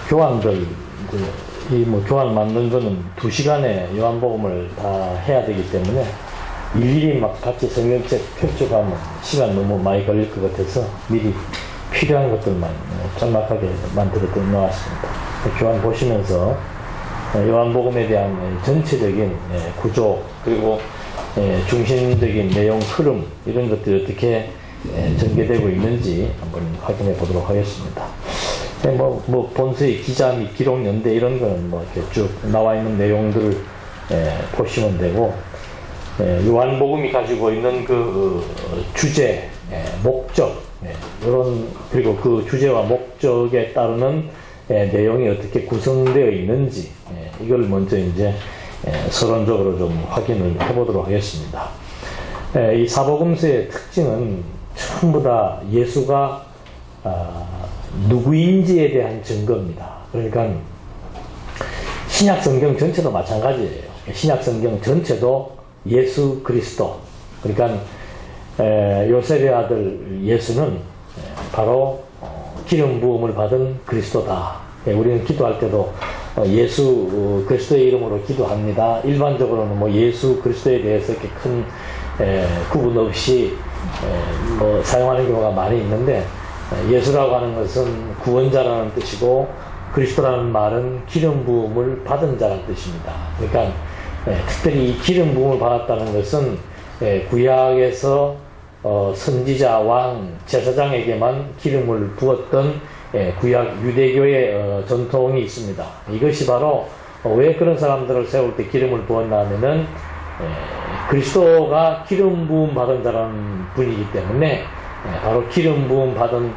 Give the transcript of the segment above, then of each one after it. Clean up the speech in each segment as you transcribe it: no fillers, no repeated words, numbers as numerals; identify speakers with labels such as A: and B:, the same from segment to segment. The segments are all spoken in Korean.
A: 교황들 이 뭐 교황 만든 거는 2시간에 요한복음을 다 해야 되기 때문에 일일이 막 같이 성경책 펼쳐가면 시간 너무 많이 걸릴 것 같아서 미리 필요한 것들만 짤막하게 만들어 놓았습니다. 교황 보시면서 요한복음에 대한 전체적인 구조 그리고 중심적인 내용 흐름 이런 것들이 어떻게 전개되고 있는지 한번 확인해 보도록 하겠습니다. 본서의 기자 및 기록 연대 이런 거는 뭐 이렇게 쭉 나와 있는 내용들을 보시면 되고, 요한복음이 가지고 있는 그 주제, 목적, 그리고 그 주제와 목적에 따르는 내용이 어떻게 구성되어 있는지, 이걸 먼저 이제 서론적으로 좀 확인을 해보도록 하겠습니다. 이 사복음서의 특징은 전부 다 예수가 누구인지에 대한 증거입니다. 그러니까 신약 성경 전체도 마찬가지예요. 신약 성경 전체도 예수 그리스도, 그러니까 요셉의 아들 예수는 바로 기름 부음을 받은 그리스도다. 우리는 기도할 때도 예수 그리스도의 이름으로 기도합니다. 일반적으로는 뭐 예수 그리스도에 대해서 이렇게 큰 구분 없이 뭐 사용하는 경우가 많이 있는데, 예수라고 하는 것은 구원자라는 뜻이고 그리스도라는 말은 기름 부음을 받은 자라는 뜻입니다. 그러니까 특별히 이 기름 부음을 받았다는 것은 구약에서 선지자, 왕, 제사장에게만 기름을 부었던 구약 유대교의 전통이 있습니다. 이것이 바로 왜 그런 사람들을 세울 때 기름을 부었나 하면은 그리스도가 기름 부음 받은 자라는 분이기 때문에 바로 기름 부음 받은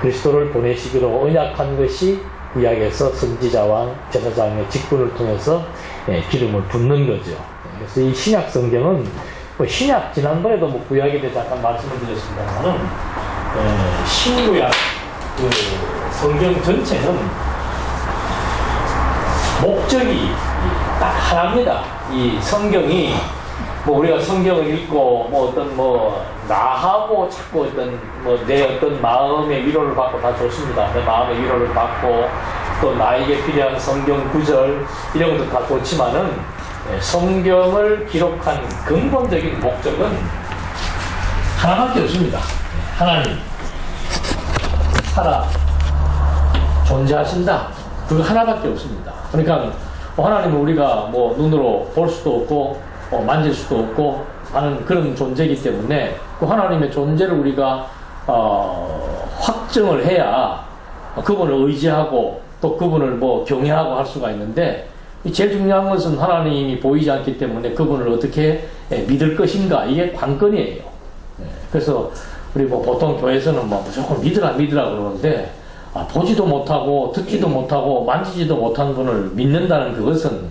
A: 그리스도를 보내시기로 언약한 것이 구약에서 선지자, 왕, 제사장의 직분을 통해서 기름을 붓는 거죠. 그래서 이 신약 성경은 신약 지난번에도 뭐 구약에 대해 잠깐 말씀을 드렸습니다만은 신구약 그 성경 전체는 목적이 딱 하나입니다. 이 성경이 뭐 우리가 성경을 읽고 뭐 어떤 뭐 나하고 자꾸 어떤 뭐 내 어떤 마음의 위로를 받고 다 좋습니다. 내 마음의 위로를 받고 또 나에게 필요한 성경 구절 이런 것도 다 좋지만은 성경을 기록한 근본적인 목적은 하나밖에 없습니다. 하나님 살아 존재하신다. 그거 하나밖에 없습니다. 그러니까 하나님은 우리가 뭐 눈으로 볼 수도 없고 만질 수도 없고 하는 그런 존재이기 때문에 그 하나님의 존재를 우리가 확정을 해야 그분을 의지하고 또 그분을 뭐 경외하고 할 수가 있는데, 제일 중요한 것은 하나님이 보이지 않기 때문에 그분을 어떻게 믿을 것인가, 이게 관건이에요. 그래서 우리 뭐 보통 교회에서는 뭐 무조건 믿으라 그러는데, 보지도 못하고 듣지도 못하고 만지지도 못한 분을 믿는다는 그것은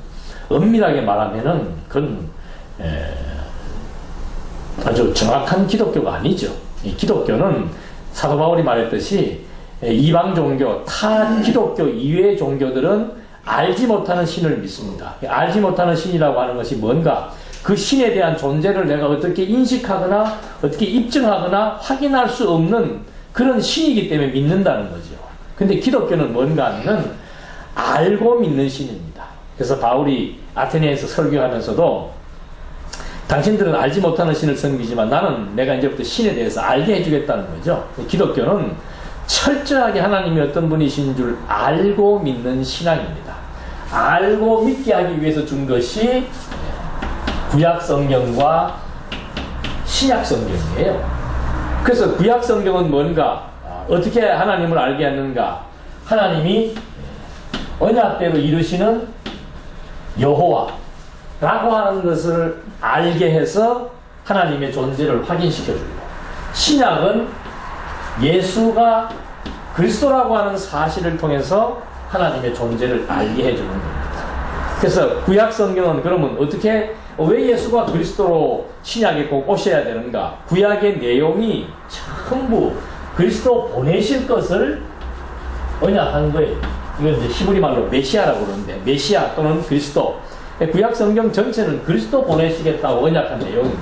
A: 엄밀하게 말하면은 그건 아주 정확한 기독교가 아니죠. 이 기독교는 사도 바울이 말했듯이 이방 종교, 타 기독교 이외의 종교들은 알지 못하는 신을 믿습니다. 알지 못하는 신이라고 하는 것이 뭔가, 그 신에 대한 존재를 내가 어떻게 인식하거나 어떻게 입증하거나 확인할 수 없는 그런 신이기 때문에 믿는다는 거죠. 근데 기독교는 뭔가 하면 알고 믿는 신입니다. 그래서 바울이 아테네에서 설교하면서도 당신들은 알지 못하는 신을 섬기지만 나는 내가 이제부터 신에 대해서 알게 해주겠다는 거죠. 기독교는 철저하게 하나님이 어떤 분이신 줄 알고 믿는 신앙입니다. 알고 믿게 하기 위해서 준 것이 구약 성경과 신약 성경이에요. 그래서 구약 성경은 뭔가, 어떻게 하나님을 알게 하는가? 하나님이 언약대로 이루시는 여호와라고 하는 것을 알게 해서 하나님의 존재를 확인시켜줍니다. 신약은 예수가 그리스도라고 하는 사실을 통해서 하나님의 존재를 알게 해주는 겁니다. 그래서 구약 성경은 그러면 어떻게, 왜 예수가 그리스도로 신약에 꼭 오셔야 되는가? 구약의 내용이 전부 그리스도 보내실 것을 언약한 거예요. 이건 이제 히브리 말로 메시아라고 그러는데, 메시아 또는 그리스도. 구약 성경 전체는 그리스도 보내시겠다고 언약한 내용입니다.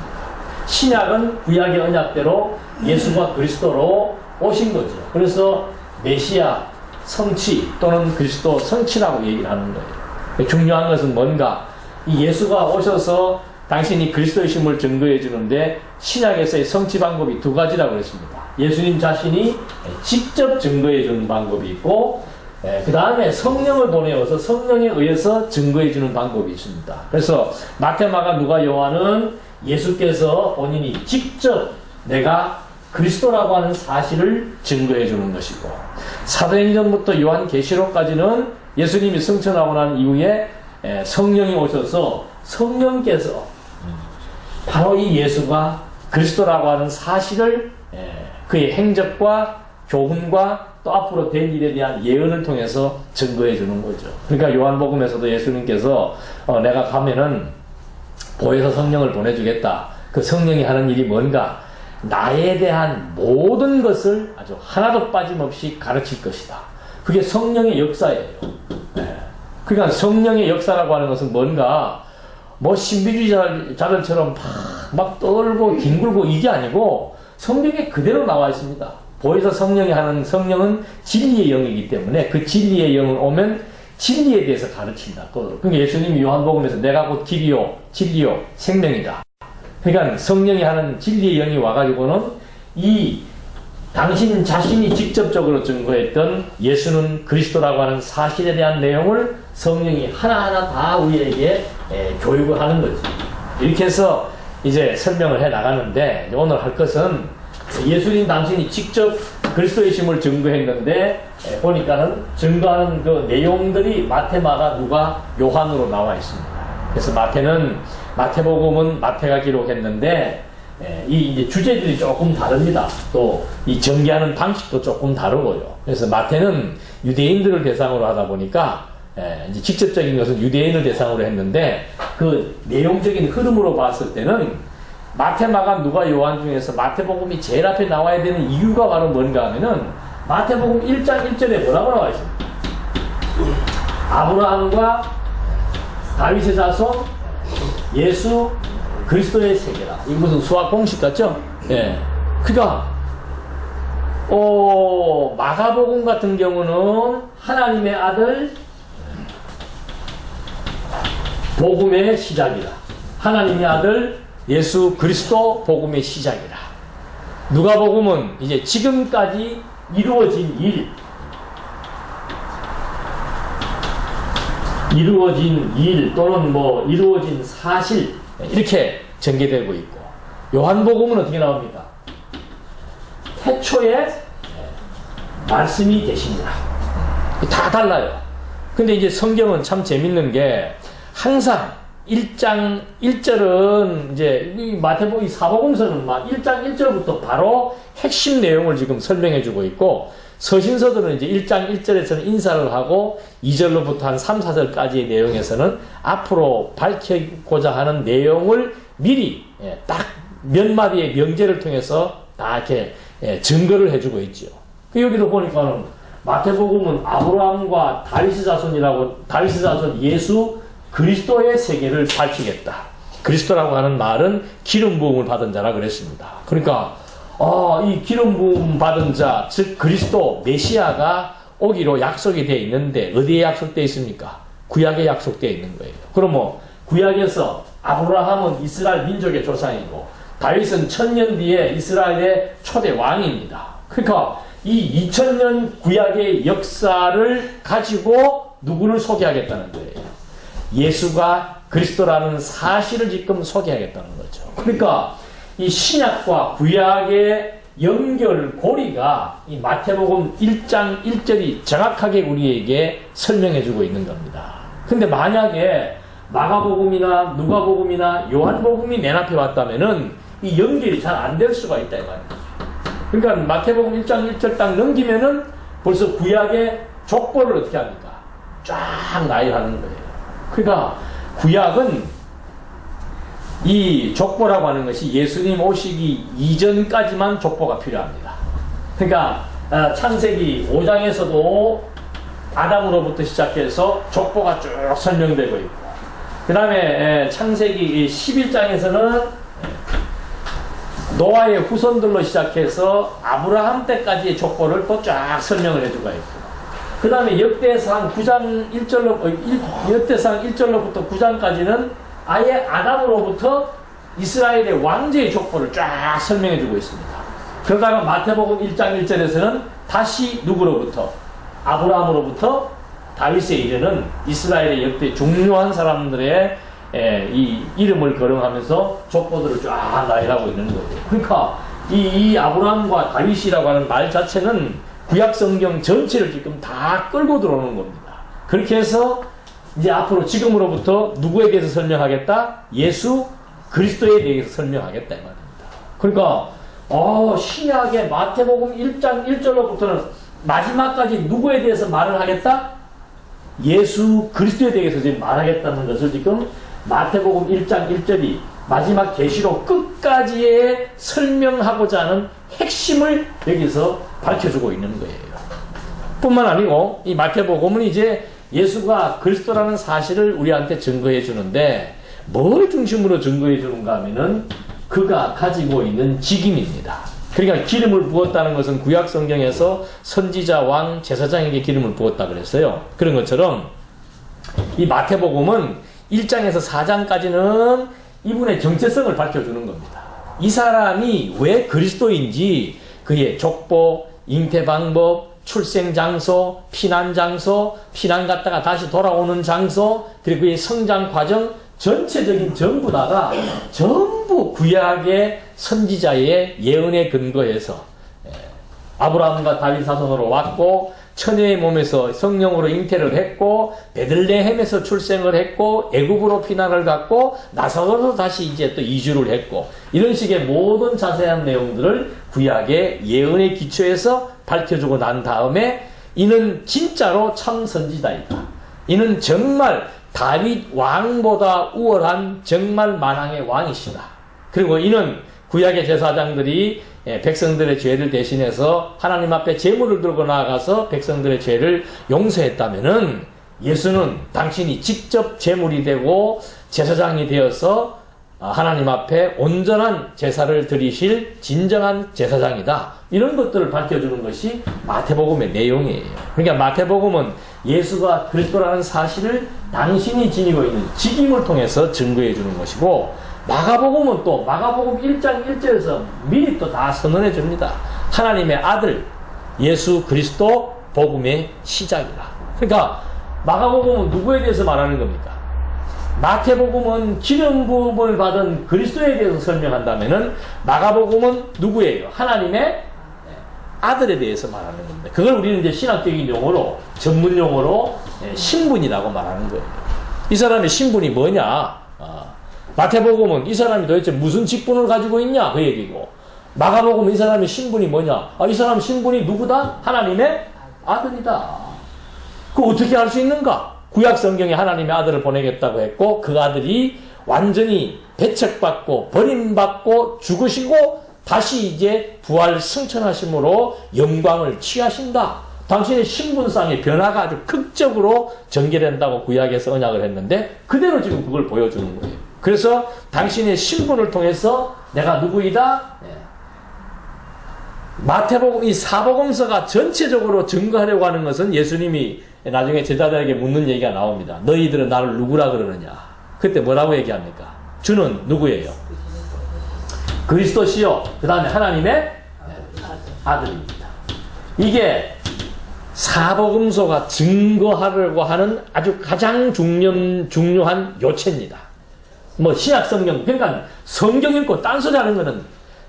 A: 신약은 구약의 언약대로 예수가 그리스도로 오신 거죠. 그래서 메시아, 성취 또는 그리스도 성취라고 얘기를 하는 거예요. 중요한 것은 뭔가 이 예수가 오셔서 당신이 그리스도이심을 증거해 주는데 신약에서의 성취 방법이 두 가지라고 그랬습니다. 예수님 자신이 직접 증거해 주는 방법이 있고 그 다음에 성령을 보내어서 성령에 의해서 증거해 주는 방법이 있습니다. 그래서 마태, 마가, 누가, 요한은 예수께서 본인이 직접 내가 그리스도라고 하는 사실을 증거해 주는 것이고, 사도행전부터 요한계시록까지는 예수님이 승천하고 난 이후에 성령이 오셔서 성령께서 바로 이 예수가 그리스도라고 하는 사실을 그의 행적과 교훈과 또 앞으로 될 일에 대한 예언을 통해서 증거해 주는 거죠. 그러니까 요한복음에서도 예수님께서 내가 가면은 보혜사 성령을 보내주겠다. 그 성령이 하는 일이 뭔가? 나에 대한 모든 것을 아주 하나도 빠짐없이 가르칠 것이다. 그게 성령의 역사예요. 그러니까 성령의 역사라고 하는 것은 뭔가 뭐 신비주의자들처럼 막 떨고 뒹굴고 이게 아니고 성경에 그대로 나와 있습니다. 보혜사 성령이 하는 성령은 진리의 영이기 때문에 그 진리의 영을 오면 진리에 대해서 가르친다. 그러니까 예수님이 요한복음에서 내가 곧 길이요 진리요 생명이다. 그러니까 성령이 하는 진리의 영이 와가지고는 이 당신 자신이 직접적으로 증거했던 예수는 그리스도라고 하는 사실에 대한 내용을 성령이 하나하나 다 우리에게 교육을 하는 거지. 이렇게 해서 이제 설명을 해 나가는데, 오늘 할 것은 예수님 당신이 직접 그리스도의심을 증거했는데 보니까는 증거하는 그 내용들이 마태, 마가, 누가, 요한으로 나와 있습니다. 그래서 마태복음은 마태가 기록했는데 이 이제 주제들이 조금 다릅니다. 또 이 전개하는 방식도 조금 다르고요. 그래서 마태는 유대인들을 대상으로 하다 보니까 이제 직접적인 것은 유대인을 대상으로 했는데 그 내용적인 흐름으로 봤을 때는 마태, 마가, 누가, 요한 중에서 마태복음이 제일 앞에 나와야 되는 이유가 바로 뭔가 하면은 마태복음 1장 1절에 뭐라고 나와 있습니까? 아브라함과 다윗의 자손 예수 그리스도의 세계라. 이거 무슨 수학 공식 같죠? 예. 그러니까 마가복음 같은 경우는 하나님의 아들 복음의 시작이라. 하나님의 아들 예수 그리스도 복음의 시작이라. 누가복음은 이제 지금까지 이루어진 일 또는 뭐 이루어진 사실 이렇게 전개되고 있고, 요한복음은 어떻게 나옵니까? 태초에 말씀이 계시니라. 다 달라요. 근데 이제 성경은 참 재밌는 게 항상 1장 1절은 이제 마태복음 사복음서는 막 1장 1절부터 바로 핵심 내용을 지금 설명해 주고 있고, 서신서들은 이제 1장 1절에서는 인사를 하고 2절로부터 한 3, 4절까지의 내용에서는 앞으로 밝히고자 하는 내용을 미리 딱 몇 마디의 명제를 통해서 다 이렇게 증거를 해주고 있죠. 여기도 보니까는 마태복음은 아브라함과 다윗의 자손 예수 그리스도의 세계를 밝히겠다. 그리스도라고 하는 말은 기름 부음을 받은 자라 그랬습니다. 그러니까 이 기름 부음 받은 자, 즉 그리스도 메시아가 오기로 약속이 되어 있는데 어디에 약속되어 있습니까? 구약에 약속되어 있는 거예요. 그럼 뭐 구약에서 아브라함은 이스라엘 민족의 조상이고 다윗은 1000년 뒤에 이스라엘의 초대 왕입니다. 그러니까 이 2000년 구약의 역사를 가지고 누구를 소개하겠다는 거예요? 예수가 그리스도라는 사실을 지금 소개하겠다는 거죠. 그러니까 이 신약과 구약의 연결고리가 이 마태복음 1장 1절이 정확하게 우리에게 설명해주고 있는 겁니다. 근데 만약에 마가복음이나 누가복음이나 요한복음이 맨 앞에 왔다면은 이 연결이 잘 안 될 수가 있다 이 말이죠. 그러니까 마태복음 1장 1절 딱 넘기면은 벌써 구약의 족보를 어떻게 합니까? 쫙 나열하는 거예요. 그러니까 구약은 이 족보라고 하는 것이 예수님 오시기 이전까지만 족보가 필요합니다. 그러니까 창세기 5장에서도 아담으로부터 시작해서 족보가 쭉 설명되고 있고, 그 다음에 창세기 11장에서는 노아의 후손들로 시작해서 아브라함 때까지의 족보를 또 쫙 설명을 해주고 있고, 그 다음에 역대상 9장 1절로, 역대상 1절로부터 9장까지는 아예 아담으로부터 이스라엘의 왕제의 족보를 쫙 설명해 주고 있습니다. 그러다가 마태복음 1장 1절에서는 다시 누구로부터? 아브라함으로부터 다윗에 이르는 이스라엘의 역대 중요한 사람들의 이 이름을 거론하면서 족보들을 쫙 나열하고 있는 거예요. 그러니까 이 아브라함과 다윗이라고 하는 말 자체는 구약 성경 전체를 지금 다 끌고 들어오는 겁니다. 그렇게 해서 이제 앞으로 지금으로부터 누구에 대해서 설명하겠다? 예수 그리스도에 대해서 설명하겠다 이 말입니다. 그러니까 신약의 마태복음 1장 1절로부터는 마지막까지 누구에 대해서 말을 하겠다? 예수 그리스도에 대해서 지금 말하겠다는 것을 지금 마태복음 1장 1절이 마지막 계시록 끝까지의 설명하고자 하는 핵심을 여기서 밝혀주고 있는 거예요. 뿐만 아니고 이 마태복음은 이제 예수가 그리스도라는 사실을 우리한테 증거해 주는데 뭘 중심으로 증거해 주는가 하면은 그가 가지고 있는 직임입니다. 그러니까 기름을 부었다는 것은 구약 성경에서 선지자, 왕, 제사장에게 기름을 부었다 그랬어요. 그런 것처럼 이 마태복음은 1장에서 4장까지는 이분의 정체성을 밝혀주는 겁니다. 이 사람이 왜 그리스도인지 그의 족보, 잉태 방법, 출생 장소, 피난 장소, 피난 갔다가 다시 돌아오는 장소, 그리고 그의 성장 과정 전체적인 전부 다가 전부 구약의 선지자의 예언에 근거해서 아브라함과 다윗 사손으로 왔고 처녀의 몸에서 성령으로 잉태를 했고 베들레헴에서 출생을 했고 애굽으로 피난을 갔고 나사로로 다시 이제 또 이주를 했고 이런 식의 모든 자세한 내용들을 구약의 예언의 기초에서 밝혀주고 난 다음에 이는 진짜로 참 선지자이다. 이는 정말 다윗 왕보다 우월한 정말 만왕의 왕이시다. 그리고 이는 구약의 제사장들이 백성들의 죄를 대신해서 하나님 앞에 제물을 들고 나아가서 백성들의 죄를 용서했다면은 예수는 당신이 직접 제물이 되고 제사장이 되어서 하나님 앞에 온전한 제사를 드리실 진정한 제사장이다. 이런 것들을 밝혀주는 것이 마태복음의 내용이에요. 그러니까 마태복음은 예수가 그리스도라는 사실을 당신이 지니고 있는 직임을 통해서 증거해 주는 것이고 마가복음은 또 마가복음 1장 1절에서 미리 또 다 선언해 줍니다. 하나님의 아들 예수 그리스도 복음의 시작이다. 그러니까 마가복음은 누구에 대해서 말하는 겁니까? 마태복음은 기름 부음을 받은 그리스도에 대해서 설명한다면은 마가복음은 누구예요? 하나님의 아들에 대해서 말하는 겁니다. 그걸 우리는 이제 신학적인 용어로 전문 용어로 신분이라고 말하는 거예요. 이 사람의 신분이 뭐냐? 마태복음은 이 사람이 도대체 무슨 직분을 가지고 있냐? 그 얘기고 마가복음은 이 사람의 신분이 뭐냐? 이 사람 신분이 누구다? 하나님의 아들이다. 그거 어떻게 알 수 있는가? 구약 성경에 하나님의 아들을 보내겠다고 했고 그 아들이 완전히 배척받고 버림받고 죽으시고 다시 이제 부활 승천하심으로 영광을 취하신다. 당신의 신분상의 변화가 아주 극적으로 전개된다고 구약에서 언약을 했는데 그대로 지금 그걸 보여주는 거예요. 그래서 당신의 신분을 통해서 내가 누구이다? 마태복음 이 사복음서가 전체적으로 증거하려고 하는 것은 예수님이 나중에 제자들에게 묻는 얘기가 나옵니다. 너희들은 나를 누구라 그러느냐? 그때 뭐라고 얘기합니까? 주는 누구예요? 그리스도시요. 그 다음에 하나님의 아들입니다. 이게 사복음서가 증거하려고 하는 아주 가장 중요한 요체입니다. 뭐 신약 성경, 그러니까 성경 읽고 딴소리 하는 거는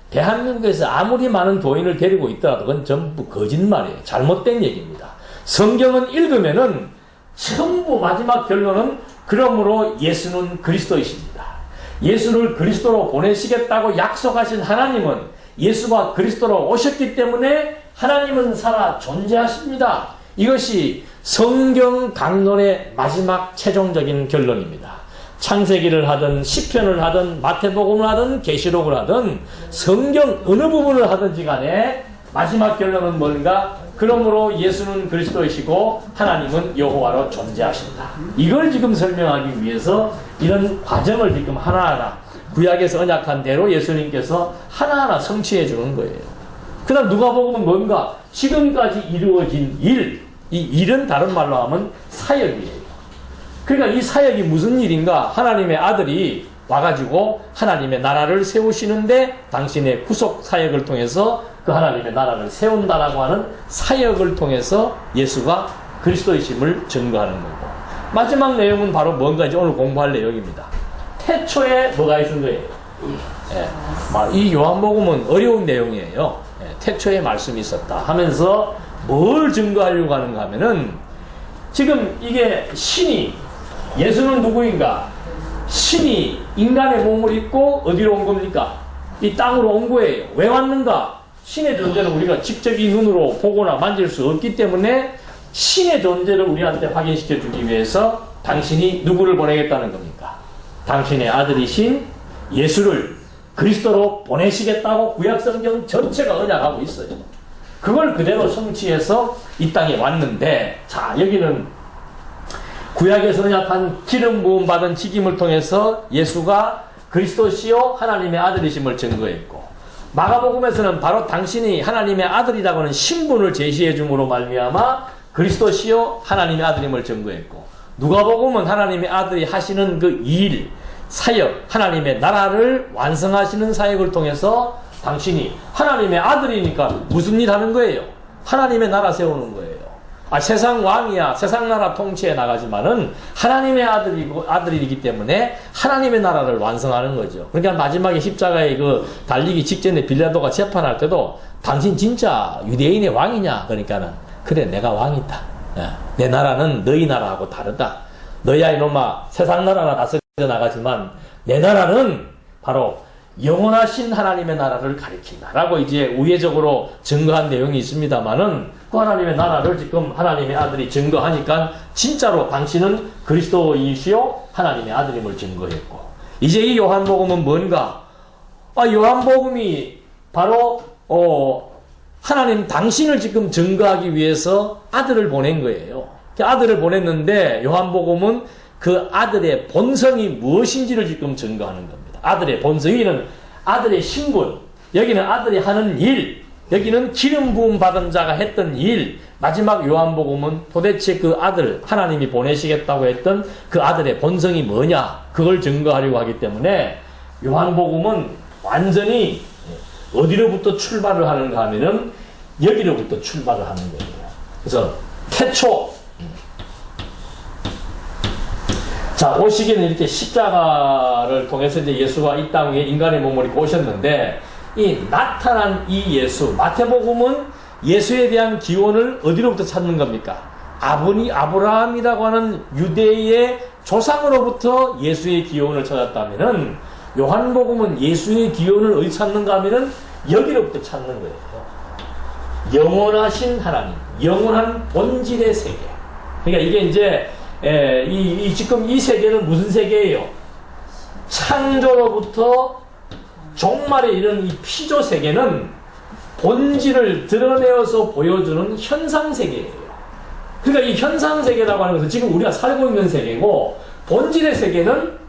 A: 대한민국에서 아무리 많은 교인을 데리고 있더라도 그건 전부 거짓말이에요. 잘못된 얘기입니다. 성경은 읽으면은 전부 마지막 결론은 그러므로 예수는 그리스도이십니다. 예수를 그리스도로 보내시겠다고 약속하신 하나님은 예수가 그리스도로 오셨기 때문에 하나님은 살아 존재하십니다. 이것이 성경 강론의 마지막 최종적인 결론입니다. 창세기를 하든 시편을 하든 마태복음을 하든 계시록을 하든 성경 어느 부분을 하든지 간에 마지막 결론은 뭔가? 그러므로 예수는 그리스도이시고 하나님은 여호와로 존재하신다. 이걸 지금 설명하기 위해서 이런 과정을 지금 하나하나 구약에서 언약한 대로 예수님께서 하나하나 성취해 주는 거예요. 그 다음 누가복음은 뭔가? 지금까지 이루어진 일, 이 일은 다른 말로 하면 사역이에요. 그러니까 이 사역이 무슨 일인가? 하나님의 아들이 와가지고 하나님의 나라를 세우시는데 당신의 구속 사역을 통해서 그 하나님의 나라를 세운다라고 하는 사역을 통해서 예수가 그리스도이심을 증거하는 거고, 마지막 내용은 바로 뭔가 이제 오늘 공부할 내용입니다. 태초에 뭐가 있은 거예요? 예, 이 요한복음은 어려운 내용이에요. 예, 태초에 말씀이 있었다 하면서 뭘 증거하려고 하는가 하면은, 지금 이게 신이, 예수는 누구인가? 신이 인간의 몸을 입고 어디로 온 겁니까? 이 땅으로 온 거예요. 왜 왔는가? 신의 존재는 우리가 직접 이 눈으로 보거나 만질 수 없기 때문에 신의 존재를 우리한테 확인시켜 주기 위해서 당신이 누구를 보내겠다는 겁니까? 당신의 아들이신 예수를 그리스도로 보내시겠다고 구약성경 전체가 언약하고 있어요. 그걸 그대로 성취해서 이 땅에 왔는데, 자, 여기는 구약에서 언약한 기름 부음 받은 직임을 통해서 예수가 그리스도시요 하나님의 아들이심을 증거했고, 마가복음에서는 바로 당신이 하나님의 아들이라고 하는 신분을 제시해 줌으로 말미암아 그리스도시요 하나님의 아들임을 증거했고, 누가복음은 하나님의 아들이 하시는 그 일, 사역, 하나님의 나라를 완성하시는 사역을 통해서 당신이 하나님의 아들이니까 무슨 일 하는 거예요? 하나님의 나라 세우는 거예요. 세상 왕이야, 세상 나라 통치해 나가지만은 하나님의 아들이기 때문에 하나님의 나라를 완성하는 거죠. 그러니까 마지막에 십자가에 그 달리기 직전에 빌라도가 재판할 때도 당신 진짜 유대인의 왕이냐? 그러니까는 그래, 내가 왕이다. 내 나라는 너희 나라하고 다르다. 너희야 이놈아, 세상 나라나 다스려 나가지만 내 나라는 바로 영원하신 하나님의 나라를 가리킨다 라고 이제 우회적으로 증거한 내용이 있습니다만은, 그 하나님의 나라를 지금 하나님의 아들이 증거하니까 진짜로 당신은 그리스도이시요 하나님의 아들임을 증거했고, 이제 이 요한복음은 뭔가? 요한복음이 바로 하나님 당신을 지금 증거하기 위해서 아들을 보낸 거예요. 아들을 보냈는데 요한복음은 그 아들의 본성이 무엇인지를 지금 증거하는 겁니다. 아들의 본성, 여기는 아들의 신분, 여기는 아들이 하는 일, 여기는 기름 부음 받은 자가 했던 일, 마지막 요한복음은 도대체 그 아들, 하나님이 보내시겠다고 했던 그 아들의 본성이 뭐냐, 그걸 증거하려고 하기 때문에 요한복음은 완전히 어디로부터 출발을 하는가 하면은 여기로부터 출발을 하는 거예요. 그래서 태초, 자, 오시기는 이렇게 십자가를 통해서 이제 예수가 이 땅에 인간의 몸을 입고 오셨는데, 이 나타난 이 예수, 마태복음은 예수에 대한 기원을 어디로부터 찾는 겁니까? 아브라함이라고 하는 유대의 조상으로부터 예수의 기원을 찾았다면은, 요한복음은 예수의 기원을 어디 찾는가 하면은 여기로부터 찾는 거예요. 영원하신 하나님, 영원한 본질의 세계. 그러니까 이게 이제 지금 이 세계는 무슨 세계예요? 창조로부터 종말에 이르는 이 피조 세계는 본질을 드러내어서 보여주는 현상 세계예요. 그러니까 이 현상 세계라고 하는 것은 지금 우리가 살고 있는 세계고, 본질의 세계는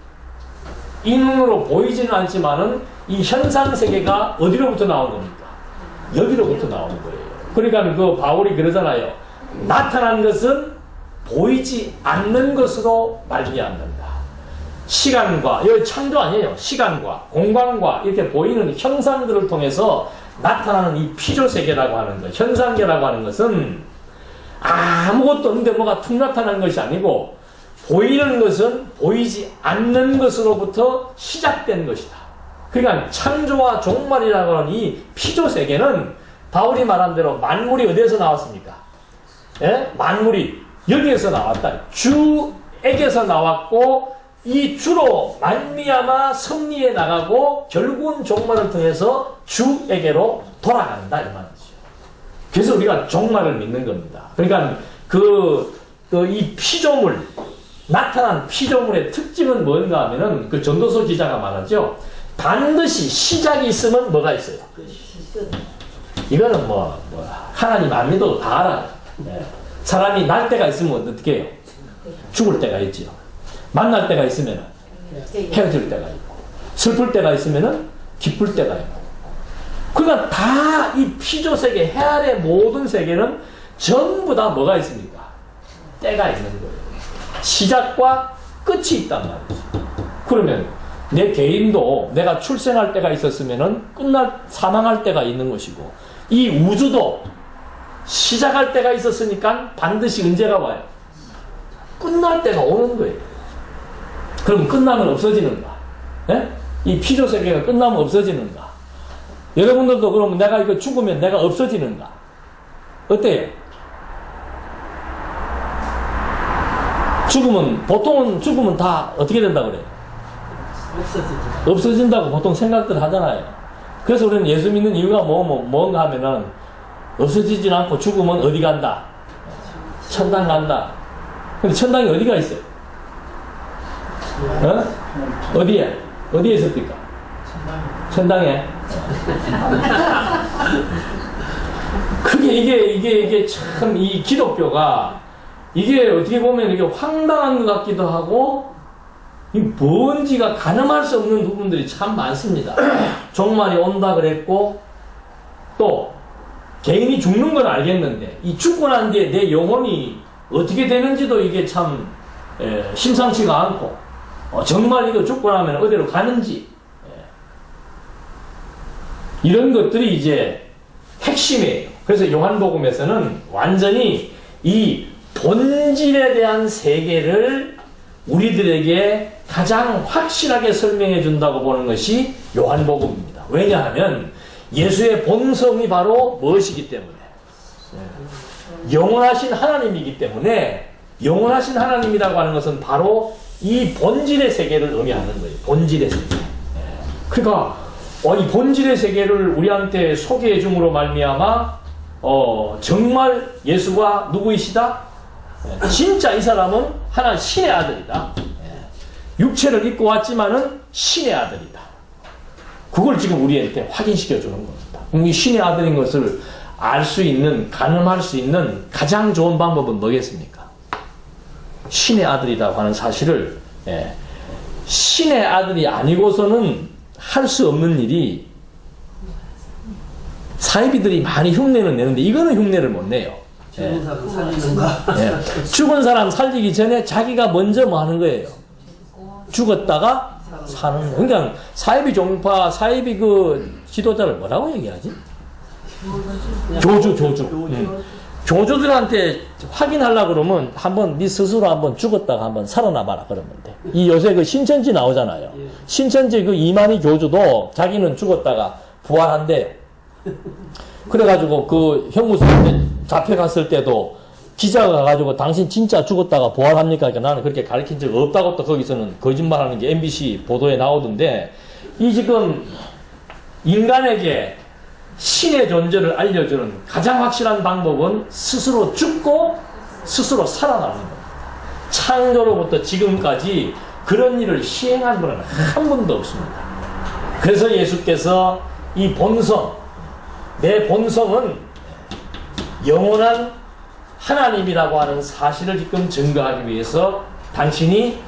A: 이 눈으로 보이지는 않지만은 이 현상 세계가 어디로부터 나오는 겁니까? 여기로부터 나오는 거예요. 그러니까 그 바울이 그러잖아요. 나타난 것은 보이지 않는 것으로 말미암는다. 시간과, 여기 창조 아니에요. 시간과 공간과 이렇게 보이는 형상들을 통해서 나타나는 이 피조세계라고 하는 것, 현상계라고 하는 것은 아무것도 없는데 뭐가 툭 나타난 것이 아니고, 보이는 것은 보이지 않는 것으로부터 시작된 것이다. 그러니까 창조와 종말이라고 하는 이 피조세계는 바울이 말한 대로 만물이 어디에서 나왔습니까? 예? 만물이 여기에서 나왔다. 주에게서 나왔고, 이 주로 말미암아 섭리해 나가고 결국은 종말을 통해서 주에게로 돌아간다 이 말이죠. 그래서 우리가 종말을 믿는 겁니다. 그러니까 이 피조물, 나타난 피조물의 특징은 뭔가 하면은 그 전도서 기자가 말하죠. 반드시 시작이 있으면 뭐가 있어요? 이거는 하나님 안 믿어도 다 알아요. 네. 사람이 날 때가 있으면 어떻게 해요? 죽을 때가 있지요. 만날 때가 있으면 헤어질 때가 있고, 슬플 때가 있으면 기쁠 때가 있고. 그러니까 다 이 피조세계, 해 아래 모든 세계는 전부 다 뭐가 있습니까? 때가 있는 거예요. 시작과 끝이 있단 말이죠. 그러면 내 개인도 내가 출생할 때가 있었으면은 사망할 때가 있는 것이고, 이 우주도 시작할 때가 있었으니까 반드시 언제가 와요? 끝날 때가 오는 거예요. 그럼 끝나면 없어지는가? 예? 이 피조 세계가 끝나면 없어지는가? 여러분들도 그러면 내가 이거 죽으면 내가 없어지는가? 어때요? 보통은 죽으면 다 어떻게 된다 그래요? 없어진다고 보통 생각들 하잖아요. 그래서 우리는 예수 믿는 이유가 뭔가 하면은 없어지진 않고 죽으면 어디 간다? 천당 간다. 근데 천당이 어디가 있어요? 어디에? 어디에 있습니까? 천당에. 그게 이게 참 이 기독교가 이게 어떻게 보면 이게 황당한 것 같기도 하고 이 뭔지가 가늠할 수 없는 부분들이 참 많습니다. 종말이 온다 그랬고 또 개인이 죽는 건 알겠는데 이 죽고 난 뒤에 내 영혼이 어떻게 되는지도 이게 참 심상치가 않고 정말 이거 죽고 나면 어디로 가는지 이런 것들이 이제 핵심이에요. 그래서 요한복음에서는 완전히 이 본질에 대한 세계를 우리들에게 가장 확실하게 설명해 준다고 보는 것이 요한복음입니다. 왜냐하면 예수의 본성이 바로 무엇이기 때문에 영원하신 하나님이기 때문에 영원하신 하나님이라고 하는 것은 바로 이 본질의 세계를 의미하는 거예요. 본질의 세계. 그러니까 이 본질의 세계를 우리한테 소개해 줌으로 말미암아 정말 예수가 누구이시다? 진짜 이 사람은 하나 신의 아들이다. 육체를 입고 왔지만은 신의 아들이다. 그걸 지금 우리한테 확인시켜 주는 겁니다. 이 신의 아들인 것을 알 수 있는, 가늠할 수 있는 가장 좋은 방법은 뭐겠습니까? 신의 아들이라고 하는 사실을 신의 아들이 아니고서는 할 수 없는 일이 사이비들이 많이 흉내는 내는데 이거는 흉내를 못 내요.
B: 죽은 사람 살리는 거.
A: 죽은 사람 살리기 전에 자기가 먼저 뭐 하는 거예요? 죽었다가 사는 거. 그러니까 사이비 종파, 사이비 그 지도자를 뭐라고 얘기하지? 교주. 교주들한테 확인하려고 그러면 한번 네 스스로 한번 죽었다가 한번 살아나봐라 그러면 돼. 이 요새 그 신천지 나오잖아요. 신천지 그 이만희 교주도 자기는 죽었다가 부활한대요. 그래가지고 그 형무소에 잡혀갔을 때도 기자가 가가지고 당신 진짜 죽었다가 부활합니까? 그러니까 나는 그렇게 가르친 적 없다고 또 거기서는 거짓말하는 게 MBC 보도에 나오던데 이 지금 인간에게 신의 존재를 알려주는 가장 확실한 방법은 스스로 죽고 스스로 살아나는 겁니다. 창조로부터 지금까지 그런 일을 시행한 분은 한 분도 없습니다. 그래서 예수께서 이 본성, 내 본성은 영원한 하나님이라고 하는 사실을 지금 증거하기 위해서 당신이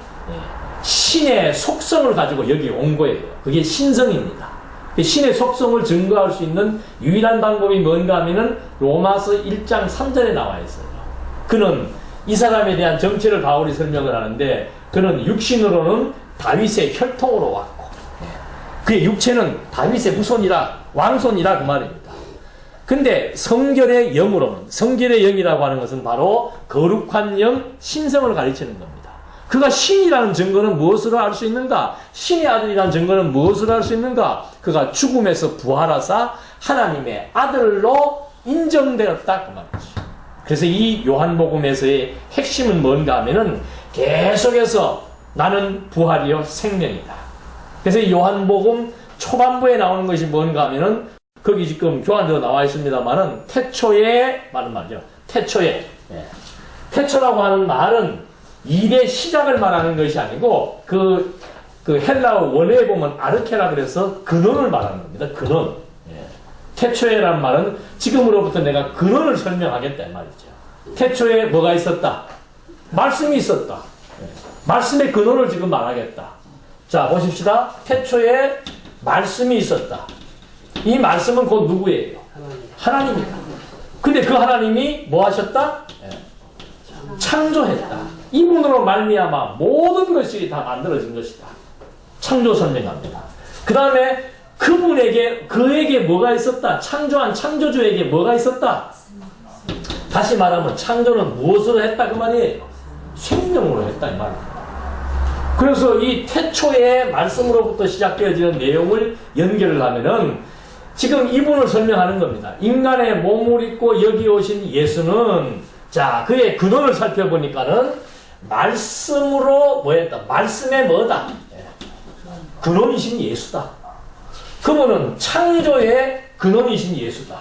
A: 신의 속성을 가지고 여기 온 거예요. 그게 신성입니다. 신의 속성을 증거할 수 있는 유일한 방법이 뭔가 하면은 로마서 1장 3절에 나와 있어요. 그는 이 사람에 대한 정체를 바울이 설명을 하는데 그는 육신으로는 다윗의 혈통으로 왔고 그의 육체는 다윗의 후손이라 왕손이라 그 말입니다. 근데 성결의 영으로는 성결의 영이라고 하는 것은 바로 거룩한 영, 신성을 가리치는 겁니다. 그가 신이라는 증거는 무엇으로 알 수 있는가? 신의 아들이라는 증거는 무엇으로 알 수 있는가? 그가 죽음에서 부활하사 하나님의 아들로 인정되었다 그 말이죠. 그래서 이 요한복음에서의 핵심은 뭔가 하면은 계속해서 나는 부활이요 생명이다. 그래서 이 요한복음 초반부에 나오는 것이 뭔가 하면은 거기 지금 교환대로 나와 있습니다만은 태초에 말은 말이죠. 태초에 태초라고 하는 말은 일의 시작을 말하는 것이 아니고 그 헬라어 원어에 보면 아르케라 그래서 근원을 말하는 겁니다. 근원. 태초에란 말은 지금으로부터 내가 근원을 설명하겠다 이 말이죠. 태초에 뭐가 있었다? 말씀이 있었다. 말씀의 근원을 지금 말하겠다. 자 보십시다. 태초에 말씀이 있었다. 이 말씀은 곧 누구예요? 하나님이다. 근데 그 하나님이 뭐 하셨다? 창조했다. 이분으로 말미암아 모든 것이 다 만들어진 것이다. 창조 설명합니다. 그 다음에 그에게 뭐가 있었다? 창조한 창조주에게 뭐가 있었다? 다시 말하면 창조는 무엇으로 했다 그 말이에요? 생명으로 했다 이 말입니다. 그래서 이 태초의 말씀으로부터 시작되어지는 내용을 연결을 하면은 지금 이분을 설명하는 겁니다. 인간의 몸을 입고 여기 오신 예수는 자 그의 근원을 살펴보니까는 말씀으로 뭐였다? 말씀의 뭐다? 근원이신 예수다. 그분은 창조의 근원이신 예수다.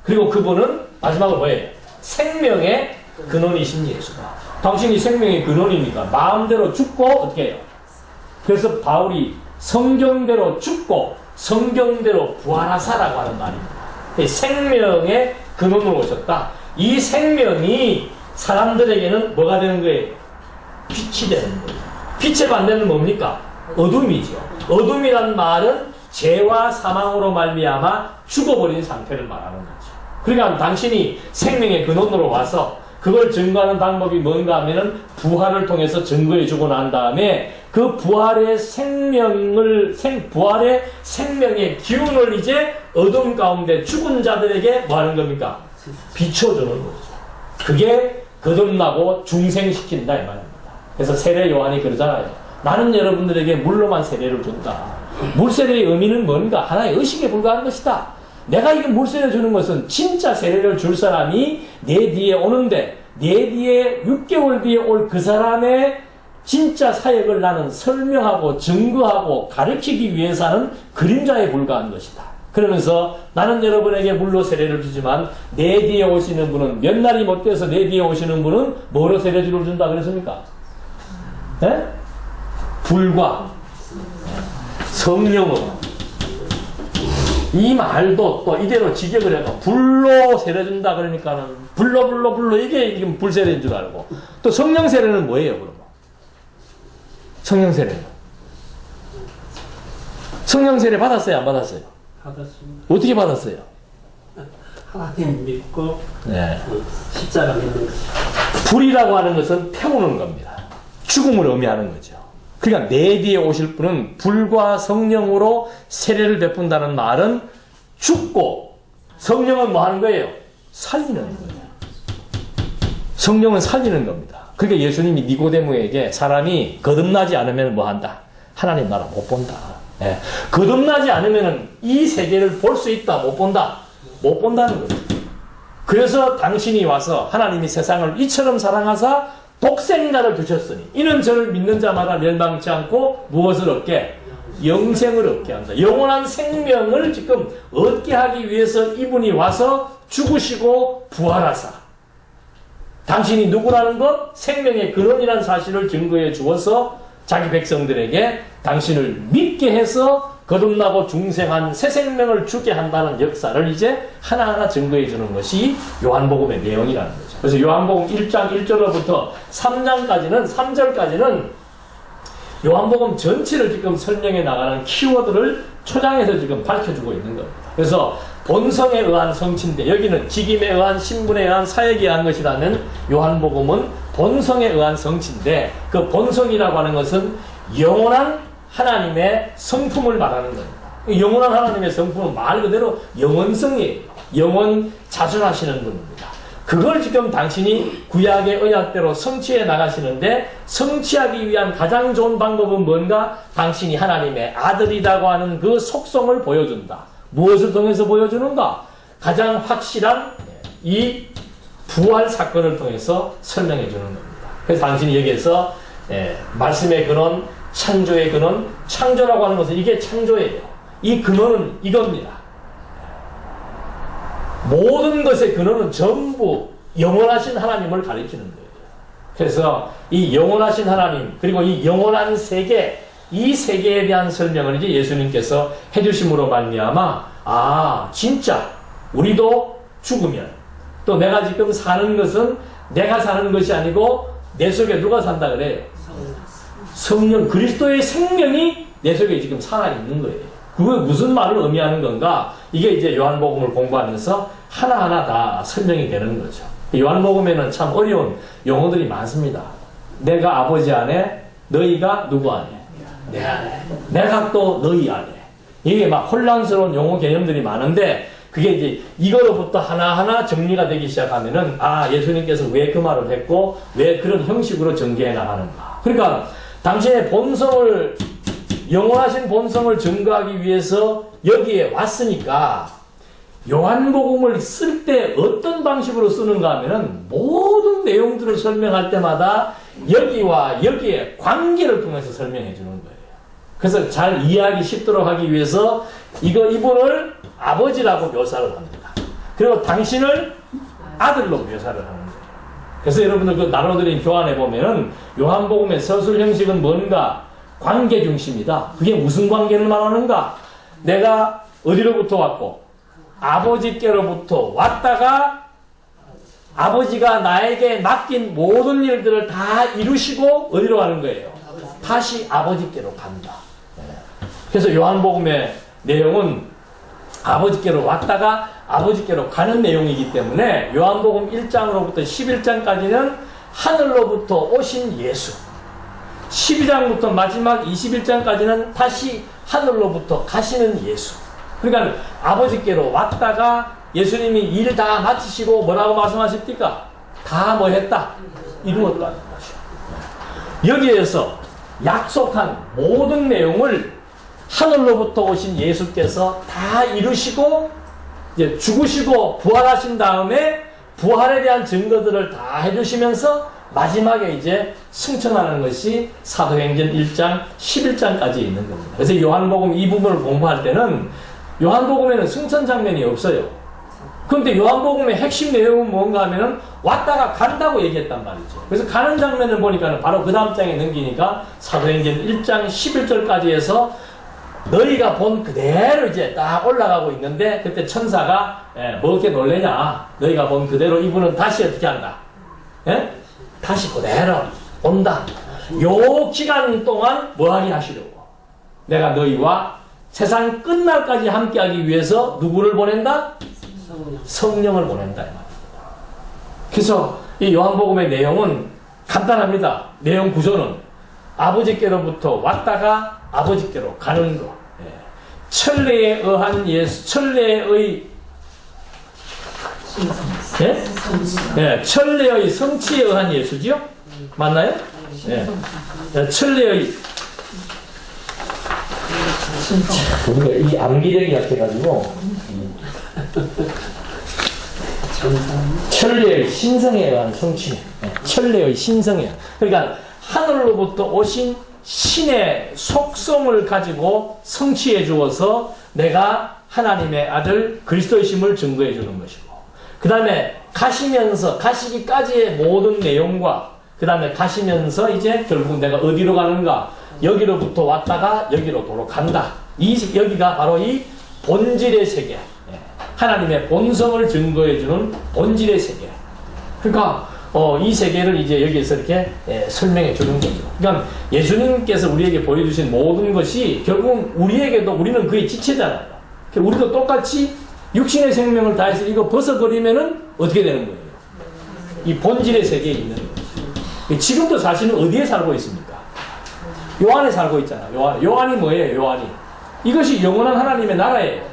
A: 그리고 그분은 마지막으로 뭐예요? 생명의 근원이신 예수다. 당신이 생명의 근원이니까 마음대로 죽고 어떻게 해요? 그래서 바울이 성경대로 죽고 성경대로 부활하사라고 하는 말입니다. 생명의 근원으로 오셨다. 이 생명이 사람들에게는 뭐가 되는 거예요? 빛이 되는 거예요. 빛의 반대는 뭡니까? 어둠이죠. 어둠이란 말은 죄와 사망으로 말미암아 죽어버린 상태를 말하는 거죠. 그러니까 당신이 생명의 근원으로 와서 그걸 증거하는 방법이 뭔가 하면은 부활을 통해서 증거해 주고 난 다음에 그 부활의 생명의 기운을 이제 어둠 가운데 죽은 자들에게 뭐 하는 겁니까? 비춰주는 거죠. 그게 거듭나고 중생시킨다 이 말입니다. 그래서 세례 요한이 그러잖아요. 나는 여러분들에게 물로만 세례를 준다. 물세례의 의미는 뭔가? 하나의 의식에 불과한 것이다. 내가 이게 물세례 주는 것은 진짜 세례를 줄 사람이 내 뒤에 오는데 내 뒤에 6개월 뒤에 올 그 사람의 진짜 사역을 나는 설명하고 증거하고 가르치기 위해서 하는 그림자에 불과한 것이다. 그러면서 나는 여러분에게 물로 세례를 주지만 내 뒤에 오시는 분은 몇 날이 못 돼서 내 뒤에 오시는 분은 뭐로 세례를 준다 그랬습니까? 네? 불과 성령으로. 이 말도 또 이대로 직역을 해서 불로 세례준다 그러니까는 불로 이게 지금 불세례인 줄 알고 또 성령 세례는 뭐예요 그러면? 성령 세례는 성령 세례 받았어요 안 받았어요?
B: 받았습니다.
A: 어떻게 받았어요?
B: 하나님 믿고
A: 네.
B: 십자가 믿는 것.
A: 불이라고 하는 것은 태우는 겁니다. 죽음을 의미하는 거죠. 그러니까 내 뒤에 오실 분은 불과 성령으로 세례를 베푼다는 말은 죽고 성령은 뭐 하는 거예요? 살리는 거예요. 성령은 살리는 겁니다. 그러니까 예수님이 니고데모에게 사람이 거듭나지 않으면 뭐 한다? 하나님 나라 못 본다. 예. 거듭나지 않으면 이 세계를 볼 수 있다. 못 본다. 못 본다는 거예요. 그래서 당신이 와서 하나님이 세상을 이처럼 사랑하사 독생자를 두셨으니 이는 저를 믿는 자마다 멸망치 않고 무엇을 얻게? 영생을 얻게 한다. 영원한 생명을 지금 얻게 하기 위해서 이분이 와서 죽으시고 부활하사 당신이 누구라는 것? 생명의 근원이라는 사실을 증거해 주어서 자기 백성들에게 당신을 믿게 해서 거듭나고 중생한 새 생명을 주게 한다는 역사를 이제 하나하나 증거해 주는 것이 요한복음의 내용이라는 거죠. 그래서 요한복음 1장 1절로부터 3절까지는 요한복음 전체를 지금 설명해 나가는 키워드를 초장에서 지금 밝혀주고 있는 겁니다. 그래서 본성에 의한 성취인데 여기는 직임에 의한 신분에 의한 사역에 의한 것이라면 요한복음은 본성에 의한 성취인데 그 본성이라고 하는 것은 영원한 하나님의 성품을 말하는 겁니다. 영원한 하나님의 성품은 말 그대로 영원성이에요. 영원 자존하시는 분입니다. 그걸 지금 당신이 구약의 언약대로 성취해 나가시는데 성취하기 위한 가장 좋은 방법은 뭔가? 당신이 하나님의 아들이라고 하는 그 속성을 보여준다. 무엇을 통해서 보여주는가? 가장 확실한 이 부활 사건을 통해서 설명해 주는 겁니다. 그래서 당신이 여기에서 말씀의 근원, 창조의 근원, 창조라고 하는 것은 이게 창조예요. 이 근원은 이겁니다. 모든 것의 근원은 전부 영원하신 하나님을 가리키는 거예요. 그래서 이 영원하신 하나님 그리고 이 영원한 세계 이 세계에 대한 설명을 이제 예수님께서 해주심으로 말미암아 진짜 우리도 죽으면 또 내가 지금 사는 것은 내가 사는 것이 아니고 내 속에 누가 산다 그래요? 성령 그리스도의 생명이 내 속에 지금 살아있는 거예요. 그게 무슨 말을 의미하는 건가? 이게 이제 요한복음을 공부하면서 하나하나 다 설명이 되는 거죠. 요한복음에는 참 어려운 용어들이 많습니다. 내가 아버지 안에, 너희가 누구 안에? 내 안에. 내가 또 너희 안에. 이게 막 혼란스러운 용어 개념들이 많은데, 그게 이제 이거로부터 하나하나 정리가 되기 시작하면은, 아, 예수님께서 왜 그 말을 했고, 왜 그런 형식으로 전개해 나가는가. 그러니까, 당신의 본성을, 영원하신 본성을 증거하기 위해서 여기에 왔으니까, 요한복음을 쓸 때 어떤 방식으로 쓰는가 하면은 모든 내용들을 설명할 때마다 여기와 여기에 관계를 통해서 설명해 주는 거예요. 그래서 잘 이해하기 쉽도록 하기 위해서 이분을 아버지라고 묘사를 합니다. 그리고 당신을 아들로 묘사를 하는 거예요. 그래서 여러분들 그 나눠드린 교환해 보면은 요한복음의 서술 형식은 뭔가? 관계 중심이다. 그게 무슨 관계를 말하는가? 내가 어디로부터 왔고 아버지께로부터 왔다가 아버지가 나에게 맡긴 모든 일들을 다 이루시고 어디로 가는 거예요? 다시 아버지께로 간다. 그래서 요한복음의 내용은 아버지께로 왔다가 아버지께로 가는 내용이기 때문에 요한복음 1장으로부터 11장까지는 하늘로부터 오신 예수, 12장부터 마지막 21장까지는 다시 하늘로부터 가시는 예수. 그러니까 아버지께로 왔다가 예수님이 일 다 마치시고 뭐라고 말씀하십니까? 다 뭐 했다? 이루었다는 것이요. 여기에서 약속한 모든 내용을 하늘로부터 오신 예수께서 다 이루시고 이제 죽으시고 부활하신 다음에 부활에 대한 증거들을 다 해주시면서 마지막에 이제 승천하는 것이 사도행전 1장 11장까지 있는 겁니다. 그래서 요한복음 이 부분을 공부할 때는 요한복음에는 승천 장면이 없어요. 그런데 요한복음의 핵심 내용은 뭔가 하면은 왔다가 간다고 얘기했단 말이죠. 그래서 가는 장면을 보니까 바로 그 다음 장에 넘기니까 사도행전 1장 11절까지 해서 너희가 본 그대로 이제 딱 올라가고 있는데 그때 천사가 뭐 이렇게 놀래냐. 너희가 본 그대로 이분은 다시 어떻게 한다. 예? 다시 그대로 온다. 요 기간 동안 뭐 하게 하시려고. 내가 너희와 세상 끝날까지 함께하기 위해서 누구를 보낸다? 성령을 보낸다. 그래서 이 요한복음의 내용은 간단합니다. 내용 구조는 아버지께로부터 왔다가 아버지께로 가는 거. 천례에 의한 예수, 천례의 예? 예, 천례의 성취에 의한 예수지요? 맞나요? 예. 천례의 우리가 이 암기력이 약해가지고 천례의 신성에 의한 성취. 천례의 신성에. 그러니까 하늘로부터 오신 신의 속성을 가지고 성취해 주어서 내가 하나님의 아들 그리스도이심을 증거해 주는 것이고, 그 다음에 가시기까지의 모든 내용과 그 다음에 가시면서 이제 결국 내가 어디로 가는가? 여기로부터 왔다가 여기로 도로 간다. 여기가 바로 이 본질의 세계. 하나님의 본성을 증거해주는 본질의 세계. 그러니까, 이 세계를 이제 여기에서 이렇게 설명해 주는 거죠. 그러니까 예수님께서 우리에게 보여주신 모든 것이 결국 우리에게도 우리는 그의 지체잖아요. 우리도 똑같이 육신의 생명을 다해서 이거 벗어버리면은 어떻게 되는 거예요? 이 본질의 세계에 있는 거죠. 지금도 사실은 어디에 살고 있습니까? 요 안에 살고 있잖아요. 요한이 뭐예요? 요한이. 이것이 영원한 하나님의 나라예요.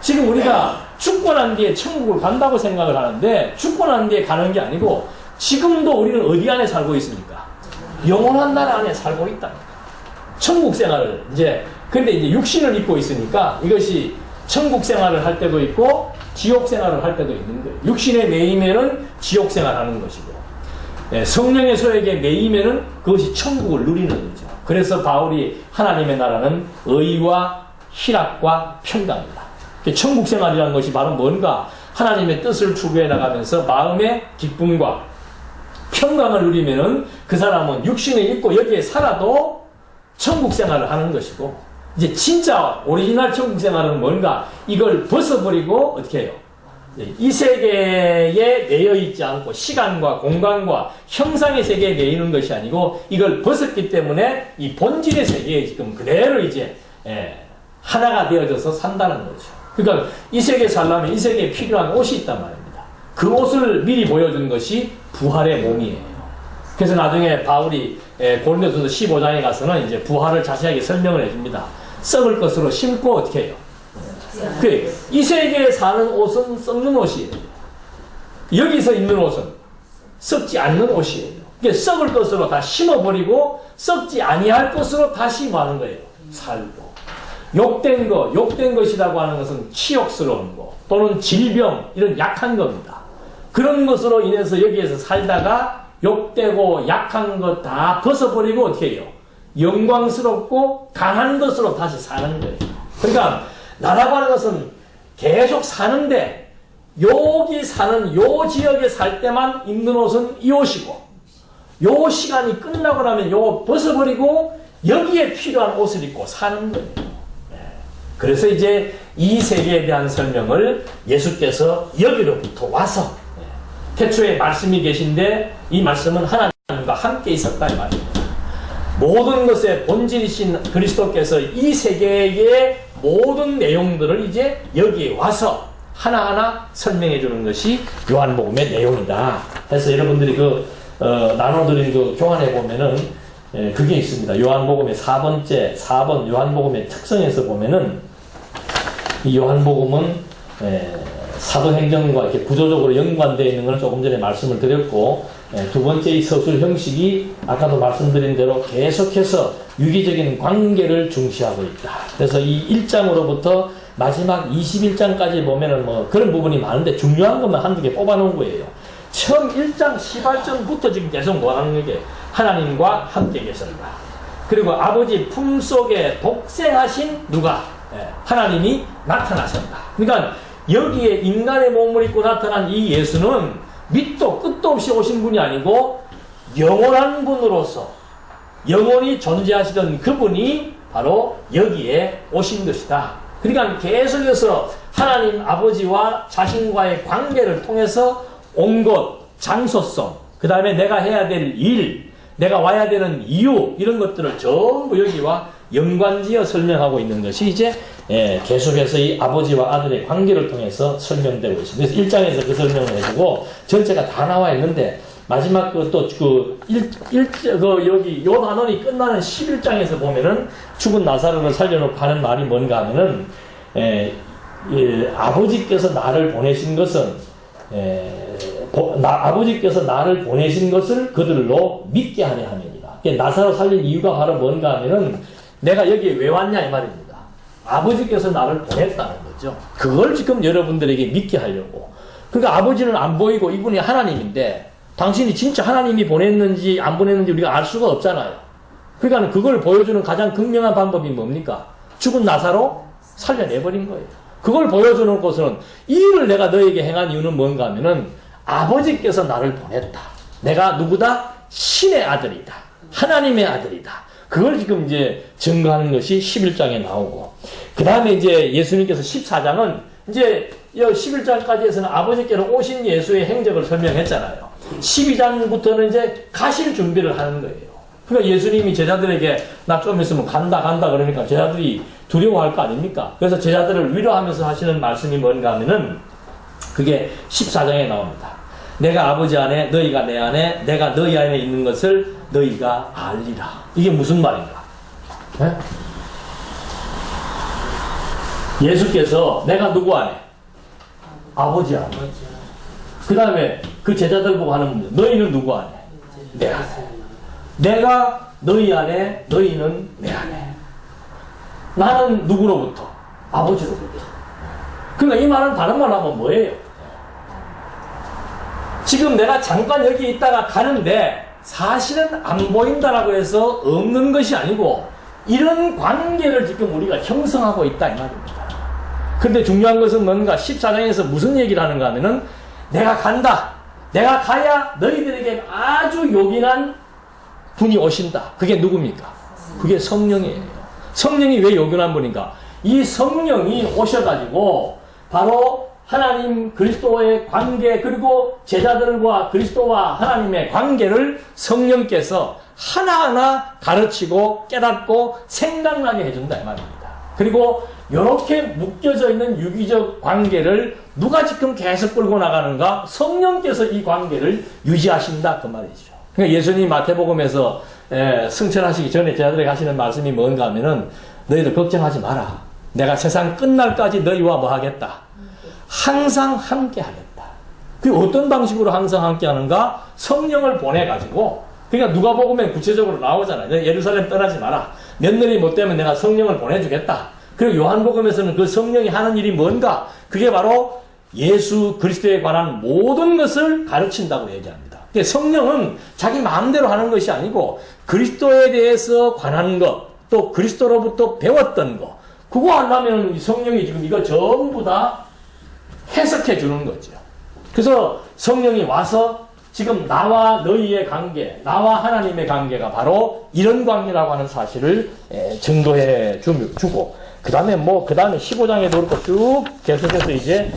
A: 지금 우리가 죽고 난 뒤에 천국을 간다고 생각을 하는데 죽고 난 뒤에 가는 게 아니고 지금도 우리는 어디 안에 살고 있습니까? 영원한 나라 안에 살고 있다. 천국 생활을 근데 이제 육신을 입고 있으니까 이것이 천국 생활을 할 때도 있고 지옥 생활을 할 때도 있는 거예요. 육신에 매이면은 지옥 생활하는 것이고, 성령의 소에게 매이면은 그것이 천국을 누리는 거죠. 그래서 바울이 하나님의 나라는 의와 희락과 평강이다. 천국 생활이라는 것이 바로 뭔가 하나님의 뜻을 추구해 나가면서 마음의 기쁨과 평강을 누리면은 그 사람은 육신을 입고 여기에 살아도 천국 생활을 하는 것이고, 이제 진짜 오리지널 천국 생활은 뭔가 이걸 벗어버리고 어떻게 해요? 이 세계에 매여 있지 않고 시간과 공간과 형상의 세계에 매이는 것이 아니고 이걸 벗었기 때문에 이 본질의 세계에 지금 그대로 이제 하나가 되어져서 산다는 거죠. 그러니까 이 세계에 살려면 이 세계에 필요한 옷이 있단 말입니다. 그 옷을 미리 보여준 것이 부활의 몸이에요. 그래서 나중에 바울이 고린도전서 15장에 가서는 이제 부활을 자세하게 설명을 해줍니다. 썩을 것으로 심고 어떻게 해요? 이 세계에 사는 옷은 썩는 옷이에요. 여기서 입는 옷은 썩지 않는 옷이에요. 그러니까 썩을 것으로 다 심어버리고 썩지 아니할 것으로 다시 뭐 하는 거예요? 살고. 욕된 것이라고 하는 것은 치욕스러운 거 또는 질병 이런 약한 겁니다. 그런 것으로 인해서 여기에서 살다가 욕되고 약한 것 다 벗어버리고 어떻게 해요? 영광스럽고 강한 것으로 다시 사는 거예요. 그러니까 나라고 하는 것은 계속 사는데 여기 사는 요 지역에 살 때만 입는 옷은 이 옷이고 요 시간이 끝나고 나면 요 벗어버리고 여기에 필요한 옷을 입고 사는 거예요. 그래서 이제 이 세계에 대한 설명을 예수께서 여기로부터 와서 태초에 말씀이 계신데 이 말씀은 하나님과 함께 있었다 이 말입니다. 모든 것의 본질이신 그리스도께서 이 세계의 모든 내용들을 이제 여기에 와서 하나하나 설명해 주는 것이 요한복음의 내용이다. 그래서 여러분들이 나눠드린 교환해 보면은 그게 있습니다. 요한복음의 4번 요한복음의 특성에서 보면은 이 요한복음은 사도행전과 이렇게 구조적으로 연관되어 있는 것을 조금 전에 말씀을 드렸고, 두 번째 이 서술 형식이 아까도 말씀드린 대로 계속해서 유기적인 관계를 중시하고 있다. 그래서 이 1장으로부터 마지막 21장까지 보면은 뭐 그런 부분이 많은데 중요한 것만 한두 개 뽑아놓은 거예요. 처음 1장 18절부터 지금 계속 뭐하는 게 하나님과 함께 계신다. 그리고 아버지 품속에 독생하신 누가? 하나님이 나타나셨다. 그러니까 여기에 인간의 몸을 입고 나타난 이 예수는 밑도 끝도 없이 오신 분이 아니고 영원한 분으로서 영원히 존재하시던 그분이 바로 여기에 오신 것이다. 그러니까 계속해서 하나님 아버지와 자신과의 관계를 통해서 온 것, 장소성, 그 다음에 내가 해야 될 일, 내가 와야 되는 이유 이런 것들을 전부 여기와 연관지어 설명하고 있는 것이 이제 계속해서 이 아버지와 아들의 관계를 통해서 설명되고 있습니다. 그래서 1장에서 그 설명을 해주고 전체가 다 나와 있는데 마지막 여기 요 단원이 끝나는 11장에서 보면은 죽은 나사로를 살려놓고 하는 말이 뭔가 하면은 아버지께서 나를 보내신 것은 아버지께서 나를 보내신 것을 그들로 믿게 하려 함이니라. 나사로 살릴 이유가 바로 뭔가 하면은 내가 여기에 왜 왔냐 이 말입니다. 아버지께서 나를 보냈다는 거죠. 그걸 지금 여러분들에게 믿게 하려고. 그러니까 아버지는 안 보이고 이분이 하나님인데 당신이 진짜 하나님이 보냈는지 안 보냈는지 우리가 알 수가 없잖아요. 그러니까 그걸 보여주는 가장 극명한 방법이 뭡니까? 죽은 나사로 살려내버린 거예요. 그걸 보여주는 것은 이 일을 내가 너에게 행한 이유는 뭔가 하면은 아버지께서 나를 보냈다. 내가 누구다? 신의 아들이다. 하나님의 아들이다. 그걸 지금 이제 증거하는 것이 11장에 나오고, 그 다음에 이제 예수님께서 14장은 이제 11장까지에서는 아버지께로 오신 예수의 행적을 설명했잖아요. 12장부터는 이제 가실 준비를 하는 거예요. 그러니까 예수님이 제자들에게 나 좀 있으면 간다 그러니까 제자들이 두려워할 거 아닙니까? 그래서 제자들을 위로하면서 하시는 말씀이 뭔가 하면은 그게 14장에 나옵니다. 내가 아버지 안에 너희가 내 안에 내가 너희 안에 있는 것을 너희가 알리라. 이게 무슨 말인가? 네? 예수께서 내가 누구 안에? 아버지 안에. 그 다음에 그 제자들 보고 하는 문제. 너희는 누구 안에? 내 안에. 내가 너희 안에, 너희는 내 안에. 나는 누구로부터? 아버지로부터. 그러니까 이 말은 다른 말로 하면 뭐예요? 지금 내가 잠깐 여기 있다가 가는데 사실은 안 보인다라고 해서 없는 것이 아니고 이런 관계를 지금 우리가 형성하고 있다 이 말입니다. 그런데 중요한 것은 뭔가 14장에서 무슨 얘기를 하는가 하면은 내가 간다. 내가 가야 너희들에게 아주 요긴한 분이 오신다. 그게 누굽니까? 그게 성령이에요. 성령이 왜 요긴한 분인가? 이 성령이 오셔가지고 바로 하나님 그리스도의 관계 그리고 제자들과 그리스도와 하나님의 관계를 성령께서 하나하나 가르치고 깨닫고 생각나게 해준다 이 말입니다. 그리고 이렇게 묶여져 있는 유기적 관계를 누가 지금 계속 끌고 나가는가? 성령께서 이 관계를 유지하신다 그 말이죠. 그러니까 예수님이 마태복음에서 승천하시기 전에 제자들에게 하시는 말씀이 뭔가 하면은 너희들 걱정하지 마라. 내가 세상 끝날까지 너희와 뭐 하겠다? 항상 함께 하겠다. 그 어떤 방식으로 항상 함께 하는가? 성령을 보내가지고, 그러니까 누가복음에 구체적으로 나오잖아요. 예루살렘 떠나지 마라. 며느리 못 되면 내가 성령을 보내주겠다. 그리고 요한복음에서는 그 성령이 하는 일이 뭔가? 그게 바로 예수 그리스도에 관한 모든 것을 가르친다고 얘기합니다. 그러니까 성령은 자기 마음대로 하는 것이 아니고 그리스도에 대해서 관한 것, 또 그리스도로부터 배웠던 것, 그거 하려면 성령이 지금 이거 전부 다 해석해 주는 거죠. 그래서 성령이 와서 지금 나와 너희의 관계, 나와 하나님의 관계가 바로 이런 관계라고 하는 사실을 증거해 주고, 그 다음에 15장에도 그렇고 쭉 계속해서 이제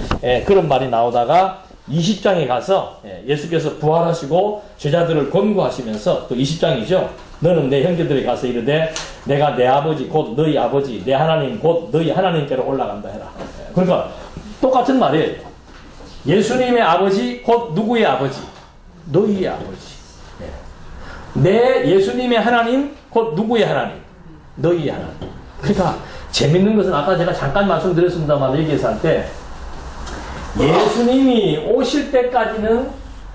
A: 그런 말이 나오다가 20장에 가서 예수께서 부활하시고 제자들을 권고하시면서 또 20장이죠. 너는 내 형제들에게 가서 이르되 내가 내 아버지 곧 너희 아버지 내 하나님 곧 너희 하나님께로 올라간다 해라. 그러니까 똑같은 말이에요. 예수님의 아버지 곧 누구의 아버지? 너희의 아버지. 내 예수님의 하나님 곧 누구의 하나님? 너희의 하나님. 그러니까 재밌는 것은 아까 제가 잠깐 말씀드렸습니다만 얘기해서 할 때 예수님이 오실 때까지는